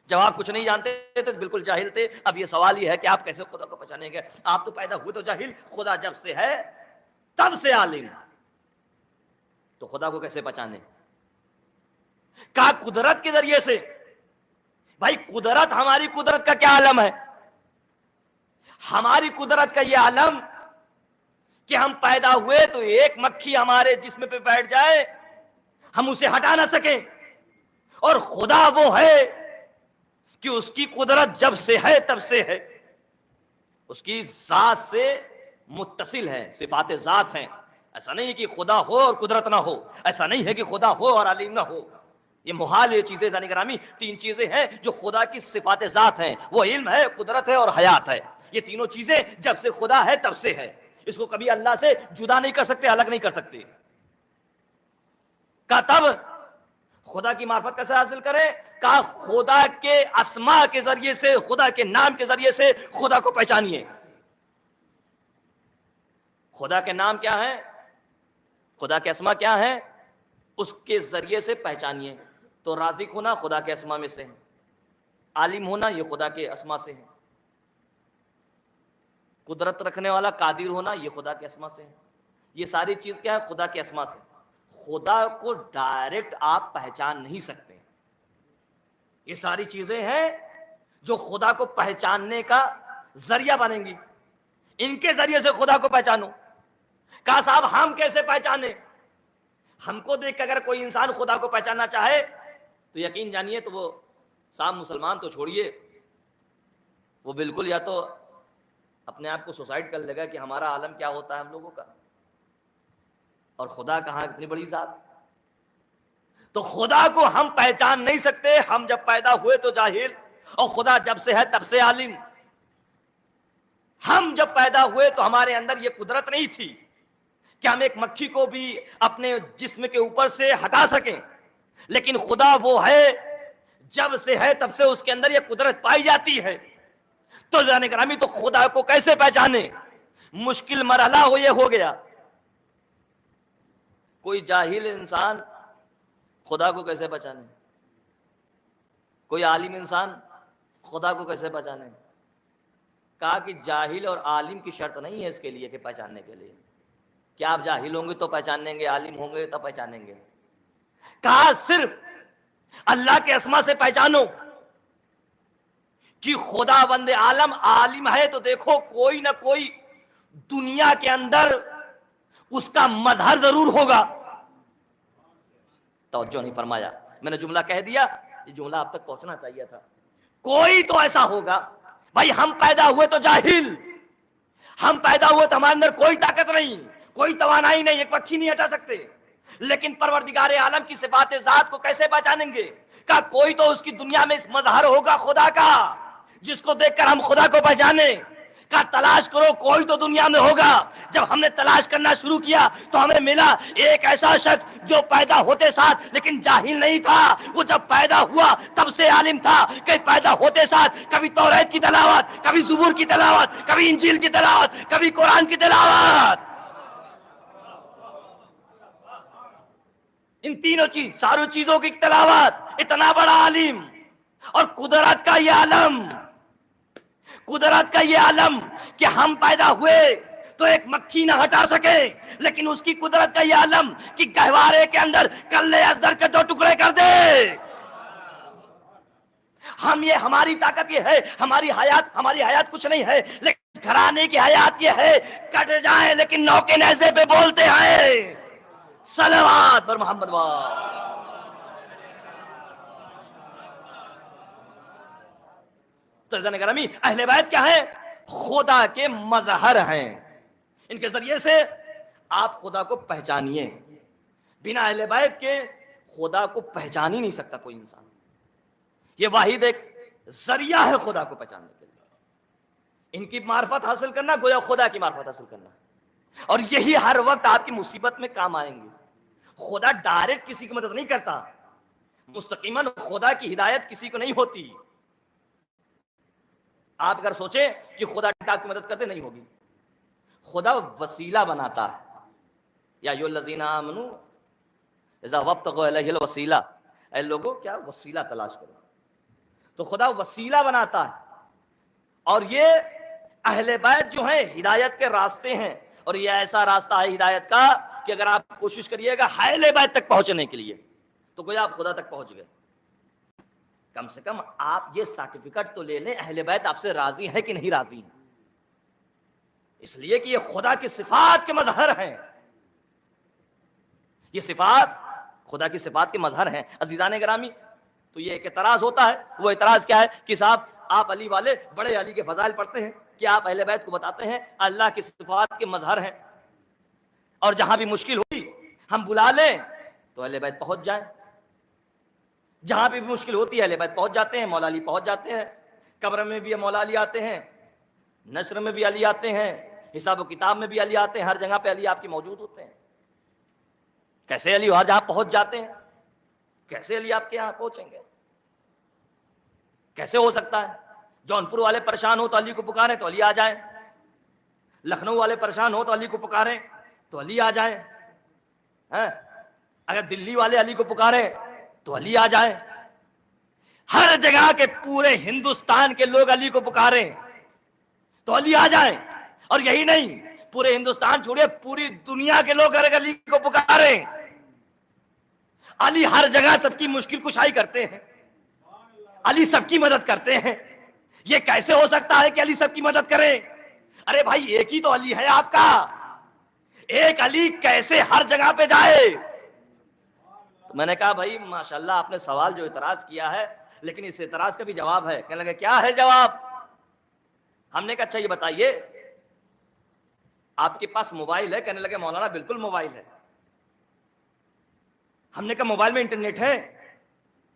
جب آپ کچھ نہیں جانتے تھے تو بالکل جاہل تھے. اب یہ سوال یہ ہے کہ آپ کیسے خدا کو پہچانیں گے؟ آپ تو پیدا ہوئے تو جاہل، خدا جب سے ہے تب سے عالم، تو خدا کو کیسے پہچانے؟ کہا قدرت کے ذریعے سے. بھائی قدرت، ہماری قدرت کا کیا عالم ہے؟ ہماری قدرت کا یہ عالم کہ ہم پیدا ہوئے تو ایک مکھی ہمارے جسم پہ بیٹھ جائے ہم اسے ہٹا نہ سکیں. اور خدا وہ ہے کہ اس کی قدرت جب سے ہے تب سے ہے، اس کی ذات سے متصل ہے، صفات ذات ہیں. ایسا نہیں ہے کہ خدا ہو اور قدرت نہ ہو، ایسا نہیں ہے کہ خدا ہو اور علیم نہ ہو. یہ محال یہ چیزیں زانی گرامی. 3 چیزیں ہیں جو خدا کی صفات ذات ہیں، وہ علم ہے، قدرت ہے اور حیات ہے. یہ تینوں چیزیں جب سے خدا ہے تب سے ہے، اس کو کبھی اللہ سے جدا نہیں کر سکتے، الگ نہیں کر سکتے. کا تب خدا کی معرفت کیسے حاصل کریں؟ کہا خدا کے اسماء کے ذریعے سے، خدا کے نام کے ذریعے سے خدا کو پہچانیے۔ خدا کے نام کیا ہے؟ خدا کے اسماء کیا ہیں؟ اس کے ذریعے سے پہچانیے۔ تو رازق ہونا خدا کے اسماء میں سے ہے، عالم ہونا یہ خدا کے اسماء سے ہے، قدرت رکھنے والا قادر ہونا یہ خدا کے اسماء سے ہے۔ یہ ساری چیز کیا ہے؟ خدا کے اسماء سے۔ خدا کو ڈائریکٹ آپ پہچان نہیں سکتے، یہ ساری چیزیں ہیں جو خدا کو پہچاننے کا ذریعہ بنیں گی، ان کے ذریعے سے خدا کو پہچانو۔ کہا صاحب ہم کیسے پہچانے؟ ہم کو دیکھ کے اگر کوئی انسان خدا کو پہچاننا چاہے تو یقین جانیے تو وہ صاحب مسلمان تو چھوڑیے، وہ بالکل یا تو اپنے آپ کو سوسائڈ کر لے گا کہ ہمارا عالم کیا ہوتا ہے ہم لوگوں کا، اور خدا کہاں اتنی بڑی ذات۔ تو خدا کو ہم پہچان نہیں سکتے، ہم جب پیدا ہوئے تو جاہل، اور خدا جب سے ہے تب سے عالم۔ ہم جب پیدا ہوئے تو ہمارے اندر یہ قدرت نہیں تھی کہ ہم ایک مکھی کو بھی اپنے جسم کے اوپر سے ہٹا سکیں، لیکن خدا وہ ہے جب سے ہے تب سے اس کے اندر یہ قدرت پائی جاتی ہے۔ تو جانے گرامی تو خدا کو کیسے پہچانے؟ مشکل مرحلہ ہو یہ ہو گیا۔ کوئی جاہل انسان خدا کو کیسے پہچانے؟ کوئی عالم انسان خدا کو کیسے پہچانے؟ کہا کہ جاہل اور عالم کی شرط نہیں ہے اس کے لیے کہ پہچاننے کے لیے، کیا آپ جاہل ہوں گے تو پہچانیں گے، عالم ہوں گے تو پہچانیں گے؟ کہا صرف اللہ کے اسما سے پہچانو کہ خدا بند عالم عالم ہے، تو دیکھو کوئی نہ کوئی دنیا کے اندر اس کا مظہر ضرور ہوگا۔ توجہ نہیں فرمایا، میں نے جملہ کہہ دیا، یہ جملہ آپ تک پہنچنا چاہیے تھا۔ کوئی تو ایسا ہوگا، بھائی ہم پیدا ہوئے تو جاہل، ہم پیدا ہوئے تو ہمارے اندر کوئی طاقت نہیں، کوئی توانائی نہیں، ایک پکھی نہیں ہٹا سکتے، لیکن پروردگار عالم کی صفات ذات کو کیسے پہچانیں گے؟ کہا کوئی تو اس کی دنیا میں اس مظہر ہوگا خدا کا جس کو دیکھ کر ہم خدا کو پہچانے۔ کہا تلاش کرو، کوئی تو دنیا میں ہوگا۔ جب ہم نے تلاش کرنا شروع کیا تو ہمیں ملا ایک ایسا شخص جو پیدا ہوتے ساتھ لیکن جاہل نہیں تھا، وہ جب پیدا ہوا تب سے عالم تھا، کہ پیدا ہوتے ساتھ کبھی توریت کی تلاوت، کبھی زبور کی تلاوت، کبھی انجیل کی تلاوت، کبھی قرآن کی تلاوت، ان تینوں ساروں چیزوں کی تلاوت۔ اتنا بڑا عالم، اور قدرت کا یہ عالم، قدرت کا یہ عالم کہ ہم پیدا ہوئے تو ایک مکھی نہ ہٹا سکے، لیکن اس کی قدرت کا یہ عالم کہ گہوارے کے اندر کلے ازدر کے 2 ٹکڑے کر دے۔ ہم یہ ہماری طاقت یہ ہے، ہماری حیات کچھ نہیں ہے، لیکن گھرانے کی حیات یہ ہے کٹ جائیں لیکن نو کے نیزے پہ بولتے ہیں صلوات پر محمد تو عزیزان گرامی، اہل بیت کیا ہے؟ خدا کے مظہر ہیں، ان کے ذریعے سے آپ خدا کو پہچانیے۔ بنا اہل بیت کے خدا کو پہچان ہی نہیں سکتا کوئی انسان۔ یہ واحد ایک ذریعہ ہے خدا کو پہچاننے کے لیے، ان کی معرفت حاصل کرنا گویا خدا کی معرفت حاصل کرنا، اور یہی ہر وقت آپ کی مصیبت میں کام آئیں گے۔ خدا ڈائریکٹ کسی کی مدد نہیں کرتا، مستقیماً خدا کی ہدایت کسی کو نہیں ہوتی۔ آپ اگر سوچیں کہ خدا آپ کی مدد کرتے، نہیں ہوگی۔ خدا وسیلہ بناتا ہے، یا ایھا الذین آمنوا اذا وابتغوا الیہ الوسیلہ، اے لوگوں کیا وسیلہ تلاش کرو۔ تو خدا وسیلہ بناتا ہے، اور یہ اہل بیت جو ہیں ہدایت کے راستے ہیں، اور یہ ایسا راستہ ہے ہدایت کا کہ اگر آپ کوشش کریے گا اہل بیت تک پہنچنے کے لیے تو گویا آپ خدا تک پہنچ گئے۔ کم سے کم آپ یہ سرٹیفکیٹ تو لے لیں اہل بیت آپ سے راضی ہے کہ نہیں راضی ہیں، اس لیے کہ یہ خدا کی صفات کے مظہر ہیں، یہ صفات خدا کی صفات کے مظہر ہیں۔ عزیزان گرامی، تو یہ ایک اعتراض ہوتا ہے، وہ اعتراض کیا ہے کہ صاحب آپ علی والے بڑے علی کے فضائل پڑھتے ہیں، کہ آپ اہل بیت کو بتاتے ہیں اللہ کی صفات کے مظہر ہیں، اور جہاں بھی مشکل ہوئی ہم بلا لیں تو اہل بیت پہنچ جائیں، جہاں پہ بھی مشکل ہوتی ہے اہل بیت پہنچ جاتے ہیں، مولا علی پہنچ جاتے ہیں، قبر میں بھی مولا علی آتے ہیں، نشر میں بھی علی آتے ہیں، حساب و کتاب میں بھی علی آتے ہیں، ہر جگہ پہ علی آپ کے موجود ہوتے ہیں۔ کیسے علی ہر جہاں پہنچ جاتے ہیں؟ کیسے علی آپ کے یہاں پہنچیں گے؟ کیسے ہو سکتا ہے؟ جونپور والے پریشان ہو تو علی کو پکاریں تو علی آ جائیں، لکھنؤ والے پریشان ہو تو علی کو پکاریں تو علی آ جائیں، اگر دلی والے علی کو پکاریں تو علی آ جائیں، ہر جگہ کے پورے ہندوستان کے لوگ علی کو پکاریں تو علی آ جائیں. اور یہی نہیں، پورے ہندوستان چھوڑے پوری دنیا کے لوگ اگر علی کو پکاریں، علی ہر جگہ سب کی مشکل کشائی کرتے ہیں، علی سب کی مدد کرتے ہیں. یہ کیسے ہو سکتا ہے کہ علی سب کی مدد کرے؟ ارے بھائی ایک ہی تو علی ہے آپ کا، ایک علی کیسے ہر جگہ پہ جائے؟ تو میں نے کہا بھائی ماشاءاللہ آپ نے سوال جو اعتراض کیا ہے، لیکن اس اعتراض کا بھی جواب ہے. کہنے لگے کیا ہے جواب؟ ہم نے کہا اچھا یہ بتائیے آپ کے پاس موبائل ہے؟ کہنے لگے مولانا بالکل موبائل ہے. ہم نے کہا موبائل میں انٹرنیٹ ہے؟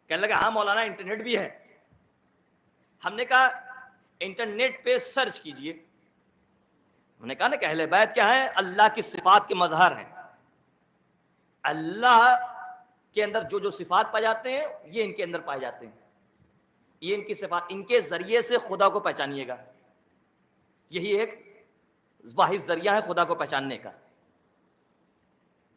کہنے لگے ہاں مولانا انٹرنیٹ بھی ہے. ہم نے کہا انٹرنیٹ پہ سرچ کیجئے. ہم نے کہا نا کہ اہل بیت کیا ہے؟ اللہ کی صفات کے مظہر ہیں. اللہ کے اندر جو جو صفات پائے جاتے ہیں یہ ان کے اندر پائے جاتے ہیں، یہ ان کی صفات، ان کے ذریعے سے خدا کو پہچانیے گا. یہی ایک واحد ذریعہ ہے خدا کو پہچاننے کا.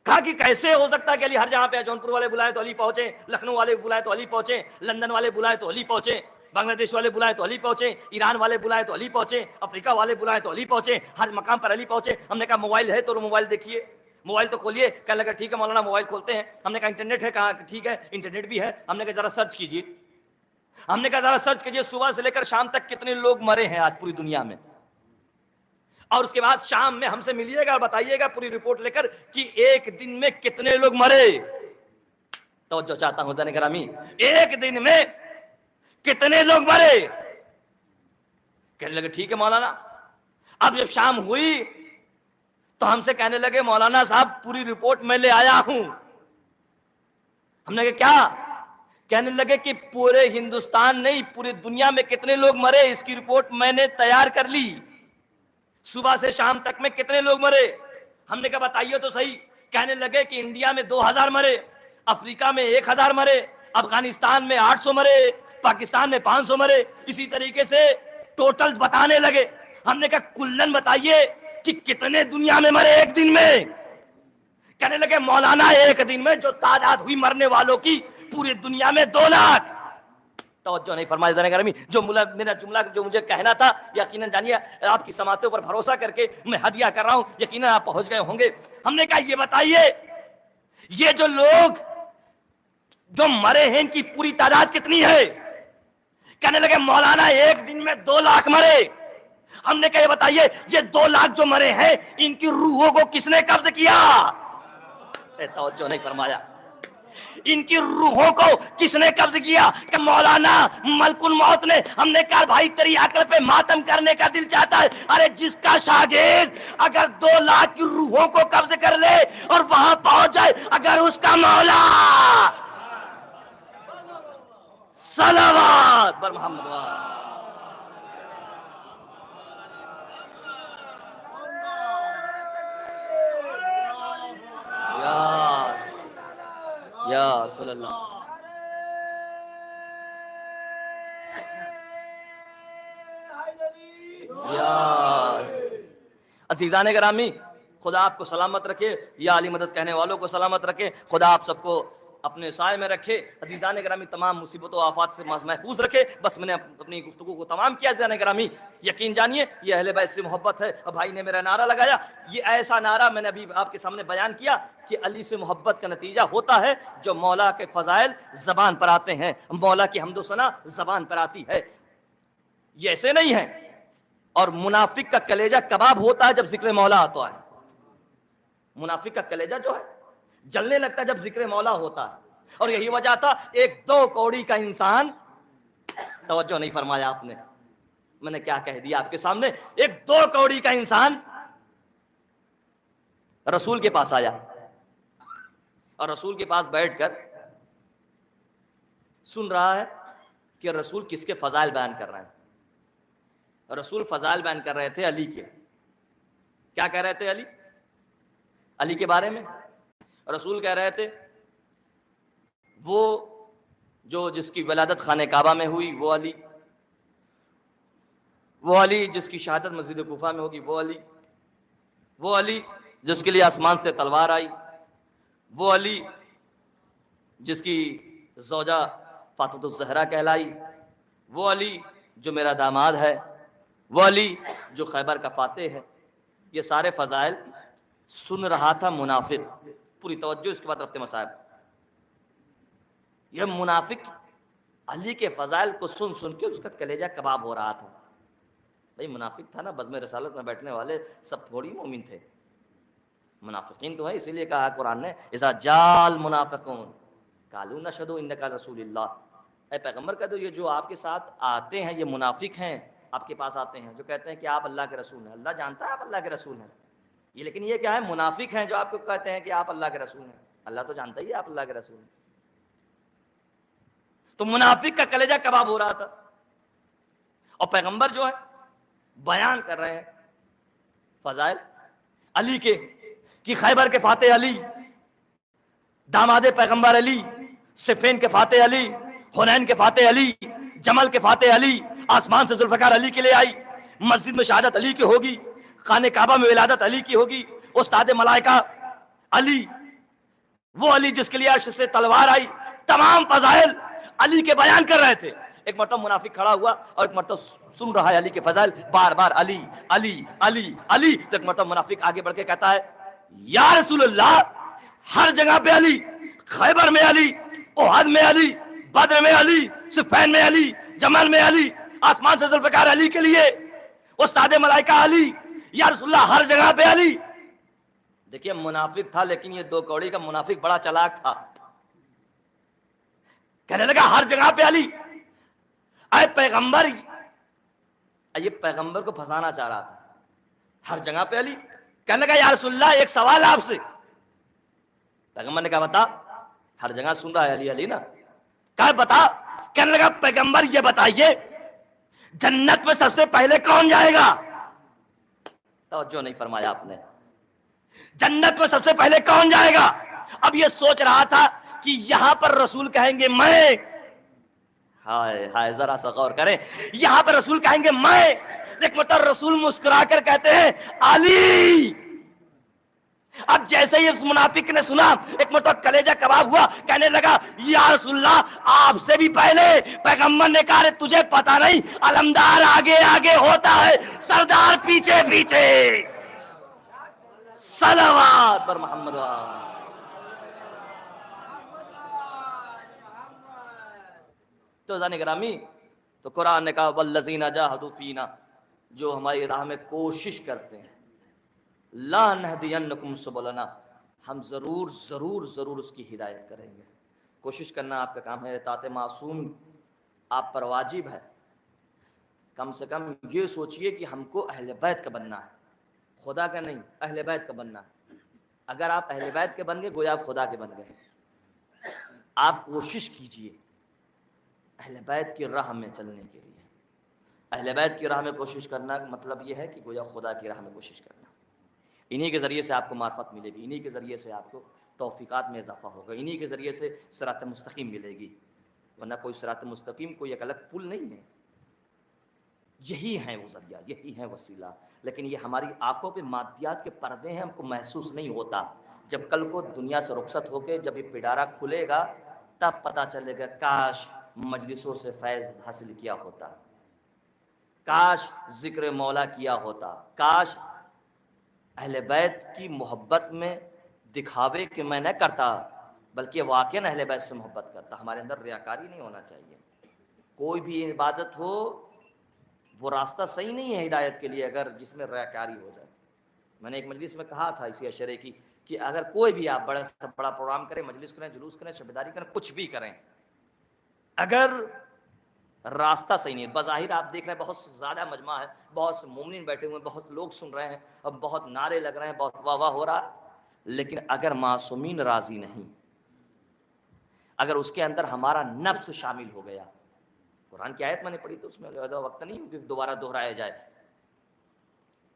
کہا کہ کیسے ہو سکتا ہے کہ علی ہر جہاں پہ؟ جونپور والے بلائے تو علی پہنچے، لکھنؤ والے بلائے تو علی پہنچے، لندن والے بلائے تو علی پہنچے، بنگلہ دیش والے بلائے تو علی پہنچے، ایران والے بلائے تو علی پہنچے، افریقہ والے بلائے تو علی پہنچے، ہر مقام پر علی پہنچے. ہم نے کہا موبائل ہے تو موبائل دیکھیے، موبائل تو کھولیے. کہنے لگا ٹھیک ہے مولانا موبائل کھولتے ہیں. ہم نے کہا انٹرنیٹ ہے؟ کہا ٹھیک ہے انٹرنیٹ بھی ہے. ہم نے کہا ذرا سرچ کیجیے. ہم نے کہا ذرا سرچ کیجیے صبح سے لے کر شام تک کتنے لوگ مرے ہیں آج پوری دنیا میں، اور اس کے بعد شام میں ہم سے ملیے گا اور بتائیے گا پوری رپورٹ لے کر کہ ایک دن میں کتنے لوگ مرے. توجہ چاہتا ہوں حضرات گرامی، ایک دن میں کتنے لوگ مرے؟ کہنے لگے ٹھیک ہے مولانا. اب جب شام ہوئی تو ہم سے کہنے لگے مولانا صاحب پوری رپورٹ میں لے آیا ہوں. ہم نے کہا کیا؟ کہنے لگے کہ پورے ہندوستان نہیں پوری دنیا میں کتنے لوگ مرے اس کی رپورٹ میں نے تیار کر لی. صبح سے شام تک میں کتنے لوگ مرے؟ ہم نے کہا بتائیے تو صحیح. کہنے لگے کہ انڈیا میں 2000 مرے، افریقہ میں 1000 مرے، افغانستان میں 800 مرے، پاکستان میں 500 مرے. اسی طریقے سے ٹوٹل بتانے لگے. ہم نے کہا کلن بتائیے کہ کتنے دنیا میں مرے ایک دن میں؟ کہنے لگے مولانا ایک دن میں جو تعداد ہوئی مرنے والوں کی پوری دنیا میں 2 لاکھ. توجہ نہیں فرمائی ذرا گرامی. جو میرا جملہ جو مجھے کہنا تھا یقیناً جانیے آپ کی سماعتوں پر بھروسہ کر کے میں ہدیہ کر رہا ہوں، یقیناً آپ پہنچ گئے ہوں گے. ہم نے کہا یہ بتائیے یہ جو لوگ جو مرے ہیں ان کی پوری تعداد کتنی ہے؟ کہنے لگے مولانا ایک دن میں 2 لاکھ مرے. ہم نے کہا یہ بتائیے یہ 2 لاکھ جو مرے ہیں ان کی روحوں کو کس نے قبض کیا؟ توجہ نہیں فرمایا. ان کی روحوں کو کس نے قبض کیا؟ کہ مولانا ملک الموت نے. ہم نے کہا بھائی تیری عقل پہ ماتم کرنے کا دل چاہتا ہے. ارے جس کا شاگرد اگر 2 لاکھ کی روحوں کو قبض کر لے اور وہاں پہنچ جائے، اگر اس کا مولا صلوات بر محمد یا رسول اللہ. عزیزان گرامی خدا آپ کو سلامت رکھے، یا علی مدد کہنے والوں کو سلامت رکھے، خدا آپ سب کو اپنے سائے میں رکھے. عزیزان گرامی تمام مصیبتوں و آفات سے محفوظ رکھے. بس میں نے اپنی گفتگو کو تمام کیا. عزیزان گرامی یقین جانیے یہ اہل بیت سے محبت ہے. اب بھائی نے میرا نعرہ لگایا، یہ ایسا نعرہ میں نے ابھی آپ کے سامنے بیان کیا کہ علی سے محبت کا نتیجہ ہوتا ہے جو مولا کے فضائل زبان پر آتے ہیں، مولا کی حمد و ثنا زبان پر آتی ہے. یہ ایسے نہیں ہے. اور منافق کا کلیجہ کباب ہوتا ہے جب ذکر مولا آتا ہے. منافق کا کلیجہ جو ہے جلنے لگتا ہے جب ذکر مولا ہوتا ہے. اور یہی وجہ تھا 1-2 کوڑی کا انسان. توجہ نہیں فرمایا آپ نے، میں نے کیا کہہ دیا آپ کے سامنے. 1-2 کوڑی کا انسان رسول کے پاس آیا اور رسول کے پاس بیٹھ کر سن رہا ہے کہ رسول کس کے فضائل بیان کر رہے ہیں. رسول فضائل بیان کر رہے تھے علی کے. کیا کہہ رہے تھے؟ علی کے بارے میں رسول کہہ رہے تھے وہ جو جس کی ولادت خانہ کعبہ میں ہوئی وہ علی، وہ علی جس کی شہادت مسجد کوفہ میں ہوگی وہ علی، وہ علی جس کے لیے آسمان سے تلوار آئی، وہ علی جس کی زوجہ فاطمۃ الزہرا کہلائی، وہ علی جو میرا داماد ہے، وہ علی جو خیبر کا فاتح ہے۔ یہ سارے فضائل سن رہا تھا منافق، پوری توجہ اس کے بعد رفتے مسائل۔ یہ منافق علی کے فضائل کو سن سن کے اس کا کلیجہ کباب ہو رہا تھا۔ بھائی منافق تھا نا، بزم رسالت میں بیٹھنے والے سب تھوڑی مومن تھے، منافقین تو ہیں، اسی لیے کہا قرآن نے اذا جال منافقون قالوا نشهد انک رسول اللہ، اے پیغمبر کہہ دو یہ جو آپ کے ساتھ آتے ہیں یہ منافق ہیں، آپ کے پاس آتے ہیں جو کہتے ہیں کہ آپ اللہ کے رسول ہیں، اللہ جانتا ہے آپ اللہ کے رسول ہیں، یہ لیکن یہ کیا ہے منافق ہیں جو آپ کو کہتے ہیں کہ آپ اللہ کے رسول ہیں، اللہ تو جانتا ہی ہے آپ اللہ کے رسول ہیں۔ تو منافق کا کلیجہ کباب ہو رہا تھا، اور پیغمبر جو ہے بیان کر رہے ہیں فضائل علی کے، کہ خیبر کے فاتح علی، داماد پیغمبر علی، صفین کے فاتح علی، حنین کے فاتح علی، جمل کے فاتح علی، آسمان سے ذوالفقار علی کے لیے آئی، مسجد میں شہادت علی کی ہوگی، خانہ کعبہ میں ولادت علی کی ہوگی، استاد ملائکہ علی، وہ علی جس کے لیے عرش سے تلوار آئی، تمام فضائل علی کے بیان کر رہے تھے۔ ایک مرتبہ منافق کھڑا ہوا اور ایک مرتبہ سن رہا ہے علی کے فضائل، بار بار علی علی علی علی، تو ایک مرتبہ منافق آگے بڑھ کے کہتا ہے یا رسول اللہ، ہر جگہ پہ علی، خیبر میں علی، احد میں علی، بدر میں علی، صفین میں علی، جمل میں علی، آسمان سے ذوالفقار علی کے لیے استاد ملائکہ علی، یا رسول اللہ ہر جگہ پہ علی۔ دیکھیے منافق تھا لیکن یہ دو کوڑی کا منافق بڑا چلاک تھا، کہنے لگا ہر جگہ پہ علی، اے پیغمبر، یہ پیغمبر کو پھنسانا چاہ رہا تھا، ہر جگہ پہ علی، کہنے لگا یا رسول اللہ ایک سوال آپ سے، پیغمبر نے کہا بتا، ہر جگہ سن رہا ہے علی علی نا، کہا بتا، کہنے لگا پیغمبر یہ بتائیے جنت میں سب سے پہلے کون جائے گا؟ توجہ نہیں فرمایا آپ نے، جنت میں سب سے پہلے کون جائے گا؟ اب یہ سوچ رہا تھا کہ یہاں پر رسول کہیں گے میں، ہائے ہائے ذرا سا غور کریں، یہاں پر رسول کہیں گے میں، ایک مرتبہ رسول مسکرا کر کہتے ہیں علی۔ اب جیسے ہی اس منافق نے سنا ایک مرتبہ کلیجہ کباب ہوا، کہنے لگا یا رسول اللہ آپ سے بھی پہلے۔ پیغمبر نے کہا تجھے پتا نہیں علمدار آگے آگے ہوتا ہے، سردار پیچھے پیچھے، صلوات پر محمد وآلہ۔ تو عزیزان گرامی، تو قرآن نے کہا والذین جاہدوا فینا، جو ہماری راہ میں کوشش کرتے ہیں، لا نہدینکم سبلنا، ہم ضرور ضرور ضرور اس کی ہدایت کریں گے۔ کوشش کرنا آپ کا کام ہے، اطاعت معصوم آپ پر واجب ہے۔ کم سے کم یہ سوچئے کہ ہم کو اہل بیت کا بننا ہے، خدا کا نہیں، اہل بیت کا بننا ہے۔ اگر آپ اہل بیت کے بن گئے گویا آپ خدا کے بن گئے۔ آپ کوشش کیجئے اہل بیت کی راہ میں چلنے کے لیے۔ اہل بیت کی راہ میں کوشش کرنا مطلب یہ ہے کہ گویا خدا کی راہ میں کوشش کرنا۔ انہی کے ذریعے سے آپ کو معرفت ملے گی، انہی کے ذریعے سے آپ کو توفیقات میں اضافہ ہوگا، انہی کے ذریعے سے صراط مستقیم ملے گی، ورنہ کوئی صراط مستقیم کوئی ایک الگ پل نہیں ہے۔ یہی ہے وہ ذریعہ، یہی ہے وسیلہ، لیکن یہ ہماری آنکھوں پہ مادیات کے پردے ہیں، ہم کو محسوس نہیں ہوتا۔ جب کل کو دنیا سے رخصت ہو کے جب یہ پٹارا کھلے گا تب پتہ چلے گا کاش مجلسوں سے فیض حاصل کیا ہوتا، کاش ذکر مولا کیا ہوتا، کاش اہل بیت کی محبت میں دکھاوے کہ میں نہ کرتا بلکہ واقعاً اہل بیت سے محبت کرتا۔ ہمارے اندر ریاکاری نہیں ہونا چاہیے۔ کوئی بھی عبادت ہو وہ راستہ صحیح نہیں ہے ہدایت کے لیے اگر جس میں ریاکاری ہو جائے۔ میں نے ایک مجلس میں کہا تھا اسی اشرے کی کہ اگر کوئی بھی آپ بڑا سے بڑا پروگرام کریں، مجلس کریں، جلوس کریں، شبیداری کریں، کچھ بھی کریں، اگر راستہ صحیح نہیں ہے، بظاہر آپ دیکھ رہے ہیں بہت زیادہ مجمع ہے، بہت سے مومنین بیٹھے ہوئے ہیں، بہت لوگ سن رہے ہیں، اب بہت نعرے لگ رہے ہیں، بہت واہ واہ ہو رہا ہے، لیکن اگر معصومین راضی نہیں، اگر اس کے اندر ہمارا نفس شامل ہو گیا، قرآن کی آیت میں نے پڑھی تو اس میں زیادہ وقت نہیں کہ دوبارہ دہرایا جائے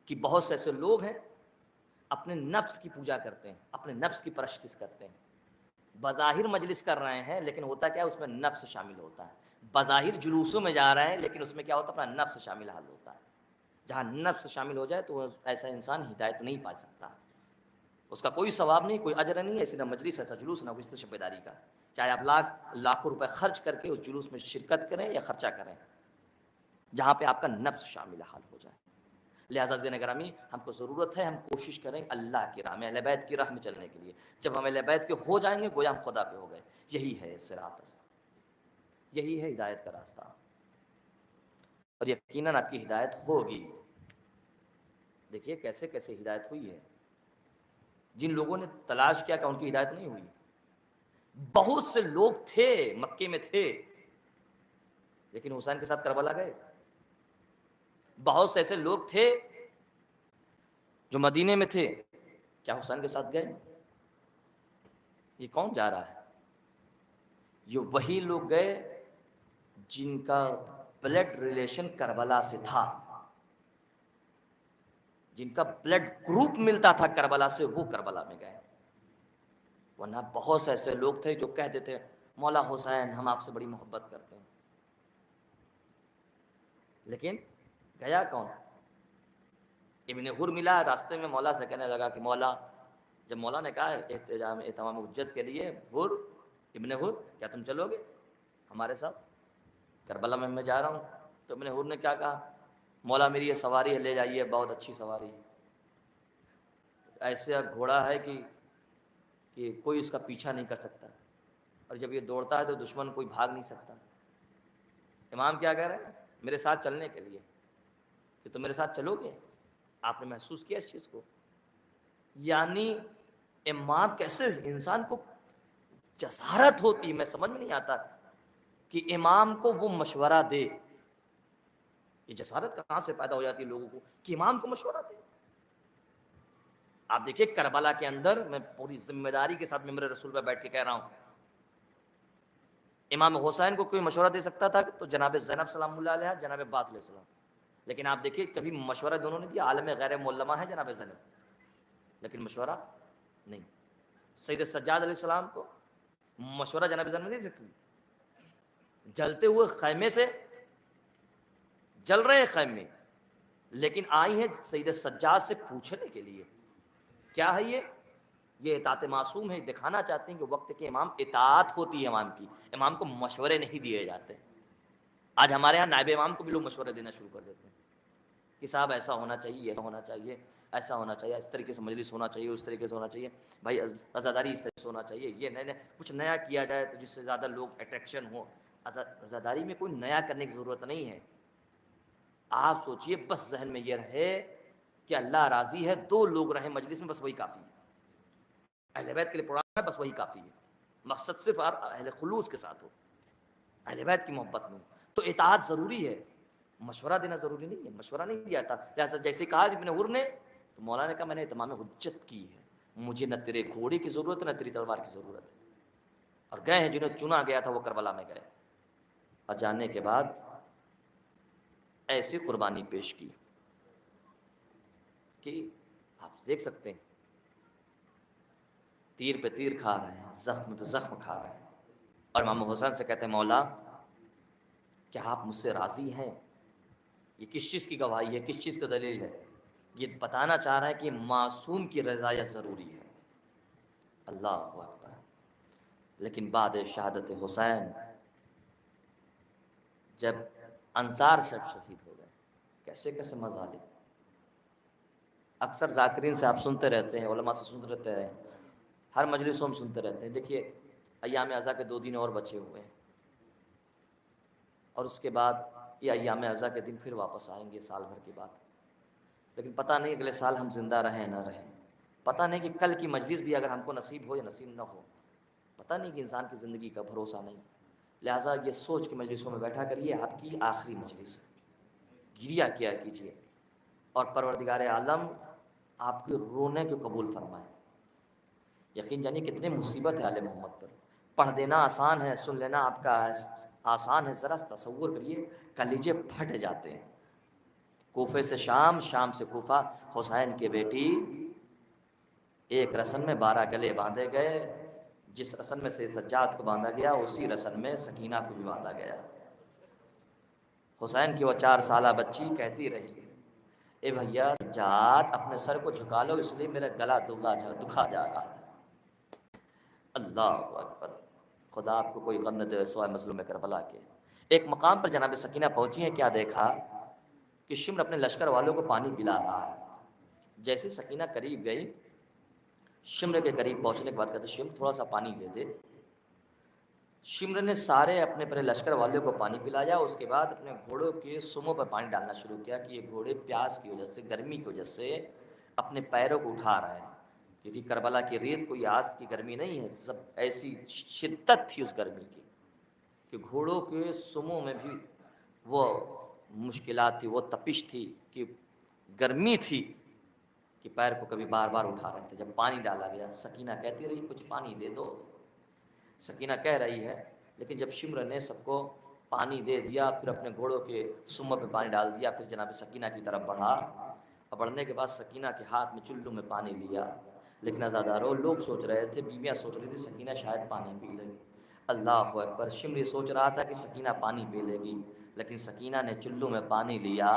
کہ بہت سے ایسے لوگ ہیں اپنے نفس کی پوجا کرتے ہیں، اپنے نفس کی پرستش کرتے ہیں، بظاہر مجلس کر رہے ہیں لیکن ہوتا کیا ہے اس میں نفس شامل ہوتا ہے، بظاہر جلوسوں میں جا رہے ہیں لیکن اس میں کیا ہوتا ہے اپنا نفس شامل حال ہوتا ہے. جہاں نفس شامل ہو جائے تو ایسا انسان ہدایت نہیں پا سکتا، اس کا کوئی ثواب نہیں، کوئی اجر نہیں، ایسی نہ مجلس ایسا جلوس نہ کچھ شب بیداری کا، چاہے آپ لاکھوں روپے خرچ کر کے اس جلوس میں شرکت کریں یا خرچہ کریں، جہاں پہ آپ کا نفس شامل حال ہو جائے. لہٰذا عزیزان گرامی ہم کو ضرورت ہے ہم کوشش کریں اللہ کی راہ میں، اہل بیت کی راہ میں چلنے کے لیے. جب ہم اہل بیت کے ہو جائیں گے گویا ہم خدا کے ہو گئے. یہی ہے صراط، یہی ہے ہدایت کا راستہ، اور یقیناً آپ کی ہدایت ہوگی. دیکھیے کیسے کیسے ہدایت ہوئی ہے. جن لوگوں نے تلاش کیا کہ ان کی ہدایت نہیں ہوئی. بہت سے لوگ تھے مکے میں تھے لیکن حسین کے ساتھ کربلا گئے. بہت سے ایسے لوگ تھے جو مدینے میں تھے، کیا حسین کے ساتھ گئے؟ یہ کون جا رہا ہے؟ یہ وہی لوگ گئے جن کا بلڈ ریلیشن کربلا سے تھا، جن کا بلڈ گروپ ملتا تھا کربلا سے، وہ کربلا میں گئے. ورنہ بہت سے ایسے لوگ تھے جو کہہ دیتے مولا حسین ہم آپ سے بڑی محبت کرتے ہیں، لیکن گیا کون؟ ابن حر ملا راستے میں، مولا سے کہنے لگا کہ مولا، جب مولا نے کہا اہتمام حجت کے لیے ابن حر کیا تم چلو گے ہمارے ساتھ؟ کربلا میں جا رہا ہوں. تو ابن حر نے کیا کہا؟ مولا میری یہ سواری ہے لے جائیے، بہت اچھی سواری ہے، ایسا گھوڑا ہے کہ کوئی اس کا پیچھا نہیں کر سکتا، اور جب یہ دوڑتا ہے تو دشمن کوئی بھاگ نہیں سکتا. امام کیا کہہ رہے ہیں؟ میرے ساتھ چلنے کے لیے کہ تم میرے ساتھ چلو گے. آپ نے محسوس کیا اس چیز کو؟ یعنی امام کیسے انسان کو جسارت ہوتی ہے، میں سمجھ میں نہیں آتا کہ امام کو وہ مشورہ دے. یہ جسارت کہاں سے پیدا ہو جاتی ہے لوگوں کو کہ امام کو مشورہ دے؟ آپ دیکھیے کربلا کے اندر، میں پوری ذمہ داری کے ساتھ ممبر رسول پہ بیٹھ کے کہہ رہا ہوں، امام حسین کو کوئی مشورہ دے سکتا تھا تو جناب زینب سلام اللہ علیہ، جناب عباس علیہ السلام. لیکن آپ دیکھیے کبھی مشورہ دونوں نے دیا. عالم غیر معلمہ ہے جناب زینب، لیکن مشورہ نہیں. سید سجاد علیہ السلام کو مشورہ جناب زینب نہیں دے سکتی. جلتے ہوئے خیمے سے، جل رہے خیمے، لیکن آئی ہیں سید سجاد سے پوچھنے کے لیے کیا ہے یہ اطاعت معصوم ہے. دکھانا چاہتے ہیں کہ وقت کے امام اطاعت ہوتی ہے امام کی، امام کو مشورے نہیں دیے جاتے. آج ہمارے ہاں نائب امام کو بھی لوگ مشورے دینا شروع کر دیتے ہیں کہ صاحب ایسا ہونا چاہیے، ایسا ہونا چاہیے، ایسا ہونا چاہیے، اس طریقے سے مجلس ہونا چاہیے، اس طریقے سے ہونا چاہیے، بھائی عزاداری اس طریقے سے ہونا چاہیے، یہ نئے کچھ نیا کیا جائے تو جس سے زیادہ لوگ اٹریکشن ہو. عزاداری میں کوئی نیا کرنے کی ضرورت نہیں ہے. آپ سوچئے بس ذہن میں یہ رہے کہ اللہ راضی ہے، 2 لوگ رہیں مجلس میں، بس وہی کافی ہے. اہل بیت کے لیے پروگرام ہے، بس وہی کافی ہے. مقصد صرف اہل خلوص کے ساتھ ہو، اہل بیت کی محبت میں. تو اطاعت ضروری ہے، مشورہ دینا ضروری نہیں ہے. مشورہ نہیں دیا تھا. لہٰذا جیسے کہا ابن حر نے، تو مولا نے کہا میں نے اہتمام حجت کی ہے، مجھے نہ تیرے گھوڑے کی ضرورت ہے نہ تیری تلوار کی ضرورت ہے. اور گئے ہیں، جنہیں چنا گیا تھا وہ کربلا میں گئے، اور جانے کے بعد ایسی قربانی پیش کی کہ آپ دیکھ سکتے ہیں تیر پہ تیر کھا رہے ہیں، زخم پہ زخم کھا رہے ہیں. اور امام حسین سے کہتے ہیں مولا کیا آپ مجھ سے راضی ہیں؟ یہ کس چیز کی گواہی ہے، کس چیز کا دلیل ہے؟ یہ بتانا چاہ رہا ہے کہ معصوم کی رضایت ضروری ہے. اللہ اکبر. لیکن بعد شہادت حسین جب انصار شہید ہو گئے، کیسے کیسے مظالم. اکثر ذاکرین سے آپ سنتے رہتے ہیں، علماء سے سنتے رہتے ہیں، ہر مجلسوں میں سنتے رہتے ہیں. دیکھیے ایام عزا کے 2 دن اور بچے ہوئے ہیں، اور اس کے بعد یہ ایام عزا کے دن پھر واپس آئیں گے سال بھر کے بعد. لیکن پتہ نہیں اگلے سال ہم زندہ رہیں نہ رہیں، پتہ نہیں کہ کل کی مجلس بھی اگر ہم کو نصیب ہو یا نصیب نہ ہو، پتہ نہیں کہ انسان کی زندگی کا بھروسہ نہیں. لہٰذا یہ سوچ کے مجلسوں میں بیٹھا کریے آپ کی آخری مجلس ہے، گریہ کیا کیجیے، اور پروردگار عالم آپ کے رونے کو قبول فرمائے. یقین جانیے کتنے مصیبت ہے آل محمد پر. پڑھ دینا آسان ہے، سن لینا آپ کا آسان ہے. ذرا تصور کریے کلیجے پھٹ جاتے ہیں. کوفے سے شام، شام سے کوفہ، حسین کے بیٹی ایک رسم میں 12 گلے باندھے گئے، جس رسن میں سے سجاد کو باندھا گیا اسی رسن میں سکینہ کو بھی باندھا گیا۔ حسین کی وہ 4 سالہ بچی کہتی رہی، اے بھیا سجاد اپنے سر کو جھکا لو، اس لیے میرا گلا دکھا جا رہا ہے۔ اللہ اکبر، خدا آپ کو کوئی غم نہ دے سوائے مظلوم کربلا کے۔ ایک مقام پر جناب سکینہ پہنچی ہیں، کیا دیکھا کہ شمر اپنے لشکر والوں کو پانی پلا رہا ہے۔ جیسے سکینہ قریب گئی، شمر کے قریب پہنچنے کے بعد کہتے شمر تھوڑا سا پانی دے دے۔ شمر نے سارے اپنے پورے لشکر والوں کو پانی پلایا، اس کے بعد اپنے گھوڑوں کے سموں پر پانی ڈالنا شروع کیا کہ یہ گھوڑے پیاس کی وجہ سے، گرمی کی وجہ سے اپنے پیروں کو اٹھا رہے ہیں، کیونکہ کربلا کی ریت کوئی آج کی گرمی نہیں ہے، سب ایسی شدت تھی اس گرمی کی کہ گھوڑوں کے سموں میں بھی وہ مشکلات تھی، وہ تپش تھی کہ گرمی تھی کہ پیر کو کبھی بار بار اٹھا رہے تھے۔ جب پانی ڈالا گیا، سکینہ کہتی رہی کچھ پانی دے دو، سکینہ کہہ رہی ہے، لیکن جب شمر نے سب کو پانی دے دیا، پھر اپنے گھوڑوں کے سموں پہ پانی ڈال دیا، پھر جناب سکینہ کی طرف بڑھا، اور بڑھنے کے بعد سکینہ کے ہاتھ میں چلو میں پانی لیا۔ لیکن عزادارو، لوگ سوچ رہے تھے، بیویاں سوچ رہی تھی سکینہ شاید پانی پی لے گی۔ اللہ اکبر، شمر یہ سوچ رہا تھا کہ سکینہ پانی پی لے گی، لیکن سکینہ نے چلو میں پانی لیا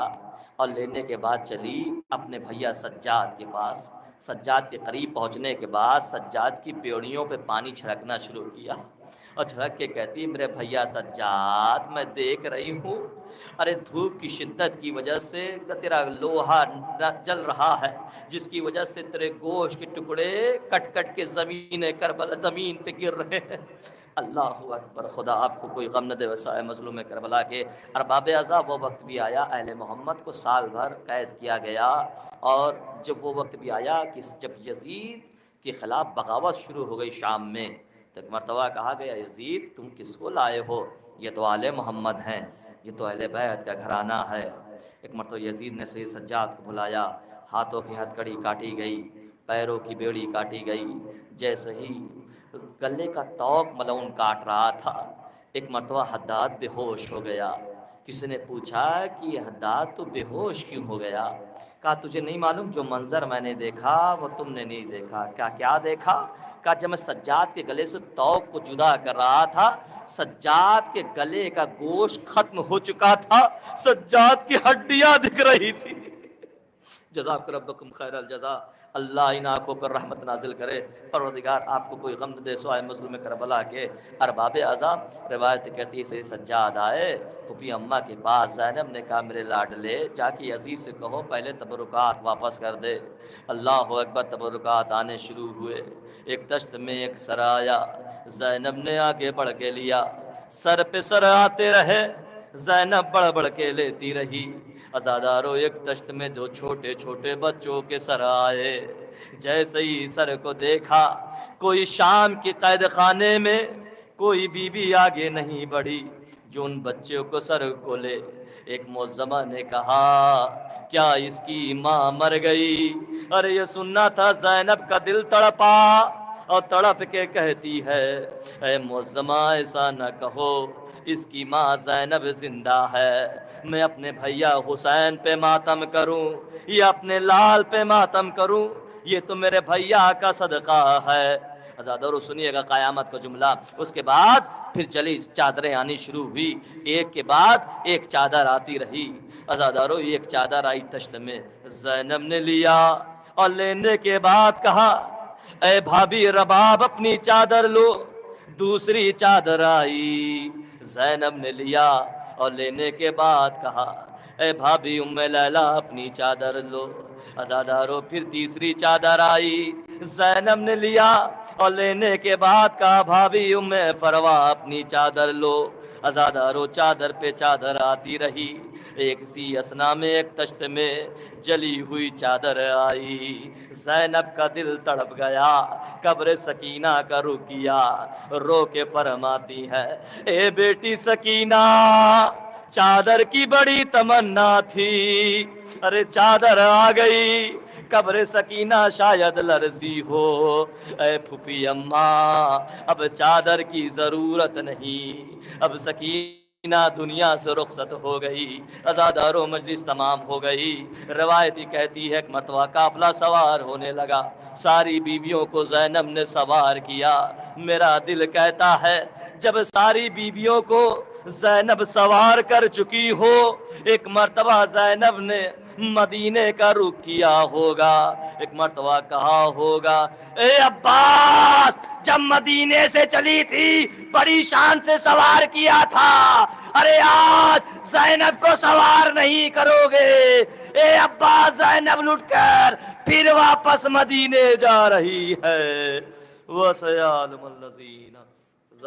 اور لینے کے بعد چلی اپنے بھیا سجاد کے پاس۔ سجاد کے قریب پہنچنے کے بعد سجاد کی بیڑیوں پہ پانی چھڑکنا شروع کیا، اور چھڑک کے کہتی، میرے بھیا سجاد میں دیکھ رہی ہوں، ارے دھوپ کی شدت کی وجہ سے تیرا لوہا جل رہا ہے، جس کی وجہ سے تیرے گوشت کے ٹکڑے کٹ کٹ کے زمین پہ گر رہے ہیں۔ اللہ اکبر، خدا آپ کو کوئی غم نہ دے وسائے مظلوم کربلا کے۔ ارباب عذاب، وہ وقت بھی آیا اہل محمد کو سال بھر قید کیا گیا، اور جب وہ وقت بھی آیا کہ جب یزید کے خلاف بغاوت شروع ہو گئی شام میں، تو ایک مرتبہ کہا گیا، یزید تم کس کو لائے ہو؟ یہ تو آل محمد ہیں، یہ تو اہل بیت کا گھرانہ ہے۔ ایک مرتبہ یزید نے سید سجاد کو بلایا، ہاتھوں کی ہتھکڑی کاٹی گئی، پیروں کی بیڑی کاٹی گئی، جیسے ہی گلے کا توق ملعون کاٹ رہا تھا، ایک مرتبہ حداد بے ہوش ہو گیا۔ کسی نے پوچھا کہ یہ حداد تو بے ہوش کیوں ہو گیا؟ کہا تجھے نہیں معلوم، جو منظر میں نے دیکھا وہ تم نے نہیں دیکھا۔ کیا دیکھا؟ کہا جب میں سجاد کے گلے سے توق کو جدا کر رہا تھا، سجاد کے گلے کا گوشت ختم ہو چکا تھا، سجاد کی ہڈیاں دکھ رہی تھی۔ جزاک ربکم خیر الجزا، اللہ ان آنکھوں پر رحمت نازل کرے، پروردگار آپ کو کوئی غم نہ دے سوائے مظلوم کربلا کے۔ ارباب عذاب، روایت کہتی ہے سے سجاد آئے پھوپھی اماں کے پاس، زینب نے کہا میرے لاڈلے جا کے عزیز سے کہو پہلے تبرکات واپس کر دے۔ اللہ اکبر، تبرکات آنے شروع ہوئے۔ ایک دشت میں ایک سرایا، زینب نے آگے بڑھ کے لیا، سر پہ سر آتے رہے، زینب بڑھ بڑھ کے لیتی رہی۔ عزادارو، ایک دشت میں جو چھوٹے چھوٹے بچوں کے سر آئے، جیسے ہی سر کو دیکھا، کوئی شام کے قید خانے میں کوئی بی بی آگے نہیں بڑھی جو ان بچوں کو سر کو لے۔ ایک معظمہ نے کہا کیا اس کی ماں مر گئی؟ ارے یہ سننا تھا، زینب کا دل تڑپا اور تڑپ کے کہتی ہے، اے معظمہ ایسا نہ کہو، اس کی ماں زینب زندہ ہے، میں اپنے بھیا حسین پہ ماتم کروں یا اپنے لال پہ ماتم کروں؟ یہ تو میرے بھیا کا صدقہ ہے۔ عزادارو سنیے گا قیامت کا جملہ۔ اس کے بعد پھر چلی چادریں آنی شروع ہوئی، ایک کے بعد ایک چادر آتی رہی۔ عزادارو، ایک چادر آئی تشت میں، زینب نے لیا اور لینے کے بعد کہا اے بھابھی رباب اپنی چادر لو۔ دوسری چادر آئی، زینب نے لیا اور لینے کے بعد کہا اے بھابھی ام لیلا اپنی چادر لو۔ عزادارو، پھر تیسری چادر آئی، زینب نے لیا اور لینے کے بعد کہا بھابھی ام فروا اپنی چادر لو۔ عزادارو، چادر پہ چادر آتی رہی۔ ایک سی اسنا میں ایک تشت میں جلی ہوئی چادر آئی، زینب کا دل تڑپ گیا، قبر سکینہ کا رک گیا، رو کے فرماتی ہے اے بیٹی سکینہ، چادر کی بڑی تمنا تھی، ارے چادر آ گئی، قبر سکینہ شاید لرزی ہو، اے پھوپھی اماں اب چادر کی ضرورت نہیں، اب سکینہ دنیا سے رخصت ہو گئی، عزادار و مجلس تمام ہو گئی۔ روایتی کہتی ہے ایک مرتبہ قافلہ سوار ہونے لگا، ساری بیویوں کو زینب نے سوار کیا۔ میرا دل کہتا ہے جب ساری بیویوں کو زینب سوار کر چکی ہو، ایک مرتبہ زینب نے مدینے کا رخ کیا ہوگا، ایک مرتبہ کہا ہوگا اے عباس جب مدینے سے چلی تھی بڑی شان سے سوار کیا تھا، ارے آج زینب کو سوار نہیں کرو گے؟ اے عباس زینب لٹ کر پھر واپس مدینے جا رہی ہے۔ وَسَيَعْلَمُ الَّذِينَ